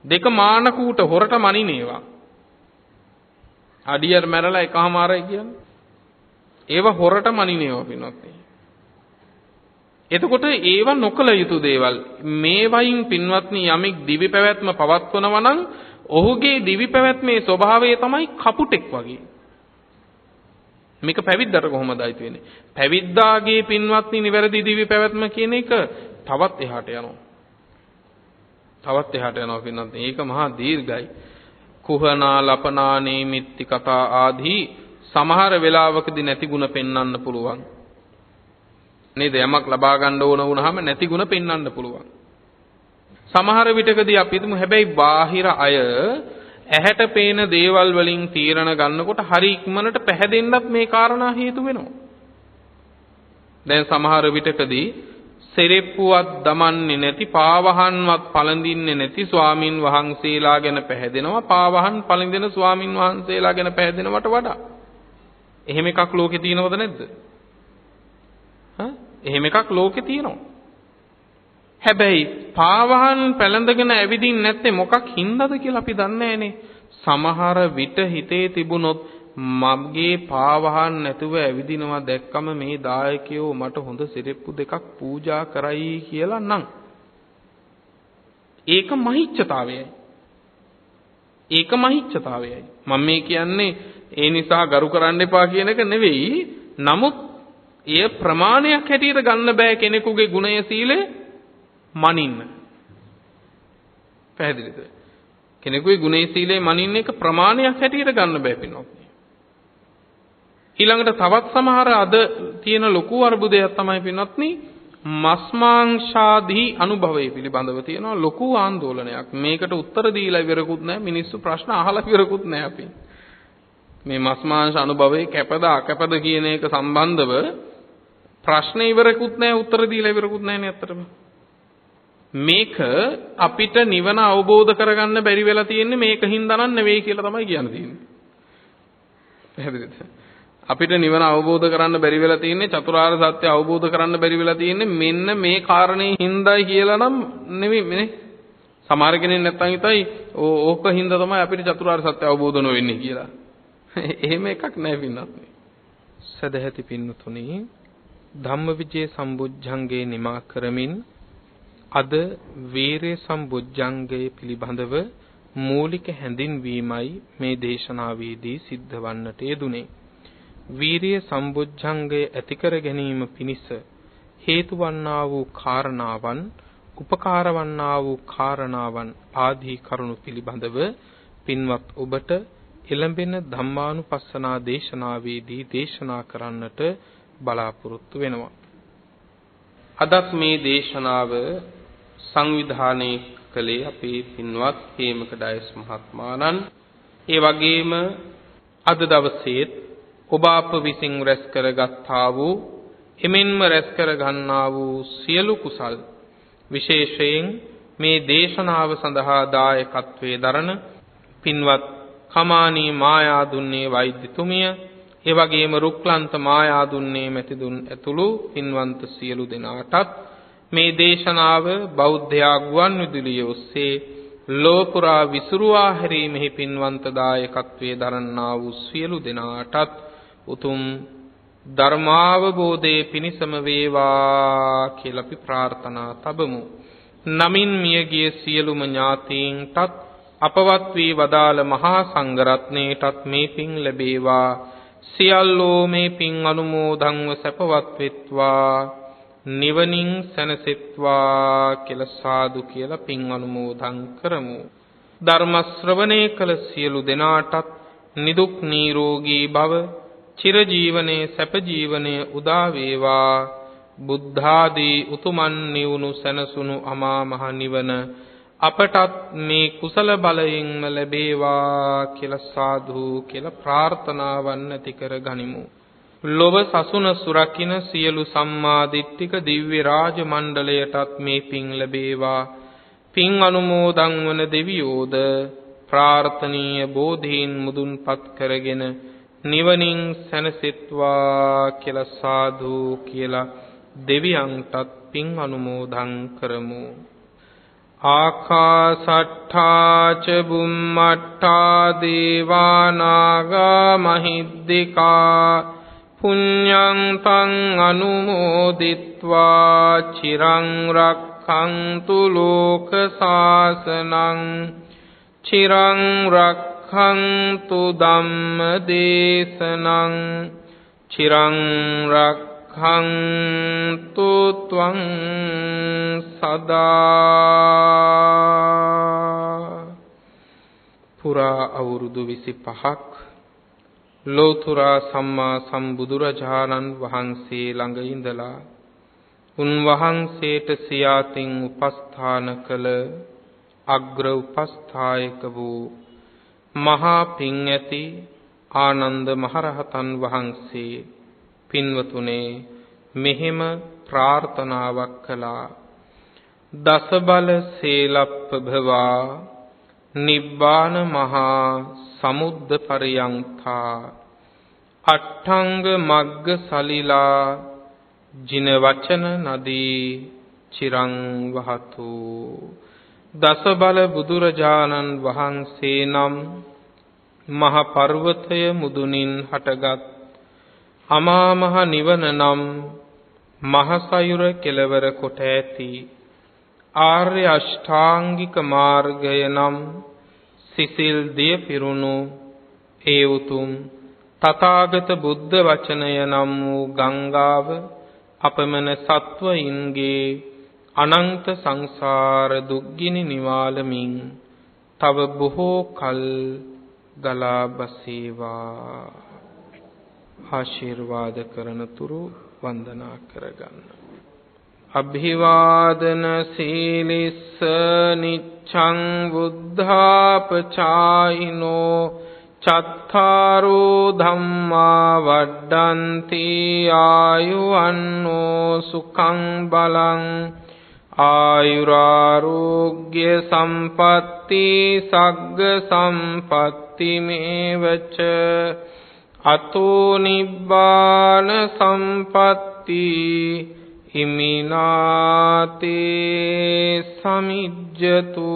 දෙක මාන කූට හොරට මනින ඒවා. අඩියර් මැරලා එකමාරයි කියන්නේ. ඒවා හොරට මනින ඒවා පින්වත්නි. එතකොට ඒවා නොකල යුතු දේවල්. මේවයින් පින්වත්නි යමෙක් දිවි පැවැත්ම පවත්වනවා නම් ඔහුගේ දිවි පැවැත්මේ ස්වභාවය තමයි කපුටෙක් වගේ. මේක පැවිද්දට කොහොමද අයිති වෙන්නේ? පැවිද්දාගේ පින්වත්නි නිවැරදි දිවි පැවැත්ම කියන එක තවත් එහාට යනවා. තවත් එහාට යනවා පින්වත්නි. ඒක මහා දීර්ඝයි. කුහනා ලපනා නීමිත්ති කතා ආදී සමහර වෙලාවකදී නැති ಗುಣ පෙන්වන්න පුළුවන්. නේද? යමක් ලබා ගන්න ඕන වුණාම නැති ಗುಣ පෙන්වන්න පුළුවන්. සමහර විටකදී අපි හිතමු හැබැයි බාහිර අය ඇහැට පේන දේවල් වලින් තීරණ ගන්නකොට හරි ඉක්මනට පැහැදෙන්නත් මේ කාරණා හේතු වෙනවා. දැන් සමහර විටකදී සෙරෙප්පුවක් දමන්නේ නැති, පාවහන්වත් පළඳින්නේ නැති ස්වාමින් වහන්සේලා ගැන පැහැදෙනවා පාවහන් පළඳින ස්වාමින් වහන්සේලා ගැන පැහැදෙනවට වඩා. එහෙම එකක් ලෝකේ තියෙනවද නැද්ද? එහෙම එකක් ලෝකේ තියෙනවා. හැබැයි පාවහන් පැළඳගෙන ඇවිදින් නැත්තේ මොකක් හින්දාද කියලා අපි දන්නේ නැහනේ. සමහර විට හිතේ තිබුණොත් මගේ පාවහන් නැතුව ඇවිදිනවා දැක්කම මේ දායකයෝ මට හොඳ සිරෙප්පු දෙකක් පූජා කරයි කියලා නම් ඒක මහිච්ඡතාවයයි. ඒක මහිච්ඡතාවයයි. මම මේ කියන්නේ ඒ නිසා ගරු කරන්න එපා කියන එක නෙවෙයි. නමුත් එය ප්‍රමාණයක් හැටියට ගන්න බෑ කෙනෙකුගේ ගුණය සීලය මනින්න. පැහැදිලිද? කෙනෙකුගේ ගුණය සීලය මනින්න එක ප්‍රමාණයක් හැටියට ගන්න බෑ පින්වත්නි. ඊළඟට තවත් සමහර අද තියෙන ලොකු අරුබුදයක් තමයි පින්වත්නි මස් මාංශාදී අනුභවය පිළිබඳව තියෙන ලොකු ආందోලනයක්. මේකට උත්තර දීලා ඉවරකුත් නැහැ. මිනිස්සු ප්‍රශ්න අහලා ඉවරකුත් නැහැ අපි. මේ මස් මාංශ අනුභවයේ කැපද අකැපද කියන එක සම්බන්ධව ප්‍රශ්න ඉවරකුත් නැහැ, උත්තර දීලා ඉවරකුත් නැහැ නේ අත්‍තරම. මේක අපිට නිවන අවබෝධ කරගන්න බැරි වෙලා තියෙන්නේ මේකින් දනන් නෙවෙයි කියලා තමයි කියන්න තියෙන්නේ. පැහැදිලිද? අපිට නිවන අවබෝධ කරන්න බැරි වෙලා තියෙන්නේ චතුරාර්ය සත්‍ය අවබෝධ කරන්න බැරි වෙලා තියෙන්නේ මෙන්න මේ කාරණේ හින්දායි කියලා නම් නෙවෙයි නේ. සමහර කෙනෙක් නැත්තම් හිතයි ඕක හින්දා තමයි අපිට චතුරාර්ය සත්‍ය අවබෝධ නොවෙන්නේ කියලා. එහෙම එකක් නැහැ පින්නත්. සදැහැති පින්නතුනි, ධම්මවිජය සම්බුද්ධංගේ නිමා කරමින් අද වීරය සම්බුද්ධංගයේ පිළිබඳව මූලික හැඳින්වීමයි මේ දේශනාවේදී සිද්ධ වන්නට යෙදුනේ. වීරිය සම්බුද්ධංගය ඇති කර ගැනීම පිණිස හේතු වන්නා වූ කාරණාවන්, උපකාර වන්නා වූ කාරණාවන් ආදී කරුණු පිළිබඳව පින්වත් ඔබට එළඹෙන ධම්මානුපස්සනා දේශනාවේදී දේශනා කරන්නට බලාපොරොත්තු වෙනවා. අදත් මේ දේශනාව සංවිධානය කළේ අපේ පින්වත් හේමක ඩයස් මහත්මයාණන්. ඒ වගේම අද දවසේ ඔබ අප විසින් රැස් කරගත්තා වූ එමෙන්ම රැස් කර ගන්නා වූ සියලු කුසල්, විශේෂයෙන් මේ දේශනාව සඳහා දායකත්වයේ දරන පින්වත් කමානී මායාදුන්නේ වෛද්‍යතුමිය, ඒ වගේම රුක්ලන්ත මායාදුන්නේ මැතිදුන් ඇතුළු පින්වන්ත සියලු දෙනාටත් මේ දේශනාව බෞද්ධ ගුවන් විදුලිය ඔස්සේ ලෝපුරා විසුරුවා හැරීමෙහි පින්වන්ත දායකත්වයේ දරන්නා වූ සියලු දෙනාටත් උතුම් ධර්මාවබෝධයේ පිණසම වේවා කියලා අපි ප්‍රාර්ථනා තබමු. නමින් මියගිය සියලුම ඥාතීන්ටත් අපවත් වී වදාළ මහා සංඝරත්නයටත් මේ පින් ලැබේවා. සියල්ලෝ මේ පින් අනුමෝදන්ව සැපවත් වෙත්වා, නිවනින් සැනසෙත්වා කියලා සාදු කියලා පින් අනුමෝදන් කරමු. ධර්ම ශ්‍රවණය කළ සියලු දෙනාටත් නිදුක් නිරෝගී භව, චිරජීවනයේ සැප ජීවනයේ උදා වේවා. බුද්ධාදී උතුමන් නිවුණු සැනසුණු අමා මහ නිවන අපටත් මේ කුසල බලයෙන්ම ලැබේවා කියලා සාදු කියලා ප්‍රාර්ථනාවන් ඇති කර ගනිමු. ලොව සසුන සුරකින්න සියලු සම්මා දිට්ඨික දිව්‍ය රාජ මණ්ඩලයටත් මේ පින් ලැබේවා. පින් අනුමෝදන් වන දෙවියෝද ප්‍රාර්ථනීය බෝධීන් මුදුන්පත් කරගෙන නිවනින් සැනසෙත්වා කියලා සාදු කියලා දෙවියන්ටත් පින් අනුමෝදන් කරමු. ආකාසට්ඨා ච බුම්මට්ඨා දේවා නාග මහිද්దికා පුඤ්ඤං තං අනුමෝදිත්වා චිරං රක්ඛන්තු ලෝක සාසනං චිරං රක්ඛන්තු ධම්ම දේශනං චිරං රක්ඛන්තු ත්වං සදා. පුරා අවුරුදු 25ක් ලෝතුරා සම්මා සම්බුදුරජාණන් වහන්සේ ළඟ ඉඳලා උන්වහන්සේට සියාතින් උපස්ථාන කළ අග්‍ර උපස්ථායක වූ මහා පිං ඇති ආනන්ද මහරහතන් වහන්සේ පින්වතුනේ මෙහෙම ප්‍රාර්ථනාවක් කළා. දස බල සේලප්පභවා නිබ්බාන මහා සමුද්ද පරියංතා අට්ඨංග මග්ග සලිලා ජින වචන නදී චිරං වහතු. දස බල බුදුරජාණන් වහන්සේ නම් මහ පර්වතය මුදුනින් හටගත් අමා මහ නිවන නම් මහ සයුර කෙළවර කොට ඇති ආර්ය අෂ්ටාංගික මාර්ගය නම් සිසිල් දිය පිරුණු ඒ උතුම් තථාගත බුද්ධ වචනය නම් වූ ගංගාව අපමණ සත්වයින්ගේ අනන්ත සංසාර දුක්ගිනි නිවාලමින් තව බොහෝ කල් ගලා බසේවා. ආශිර්වාද කරන තුරු වන්දනා කරගන්න. අභිවාදන සීලිස්ස නිච්ඡං බුද්ධාපචායිනෝ චත්තාරෝ ධම්මා වඩ්ඩන්ති ආයුවන්නෝ සුඛං බලං ආයුරාෝග්‍ය සම්පatti සග්ග සම්පatti මේවච අතෝ නිබ්බාන සම්පatti හිමිනාතේ සමිජ්ජතු.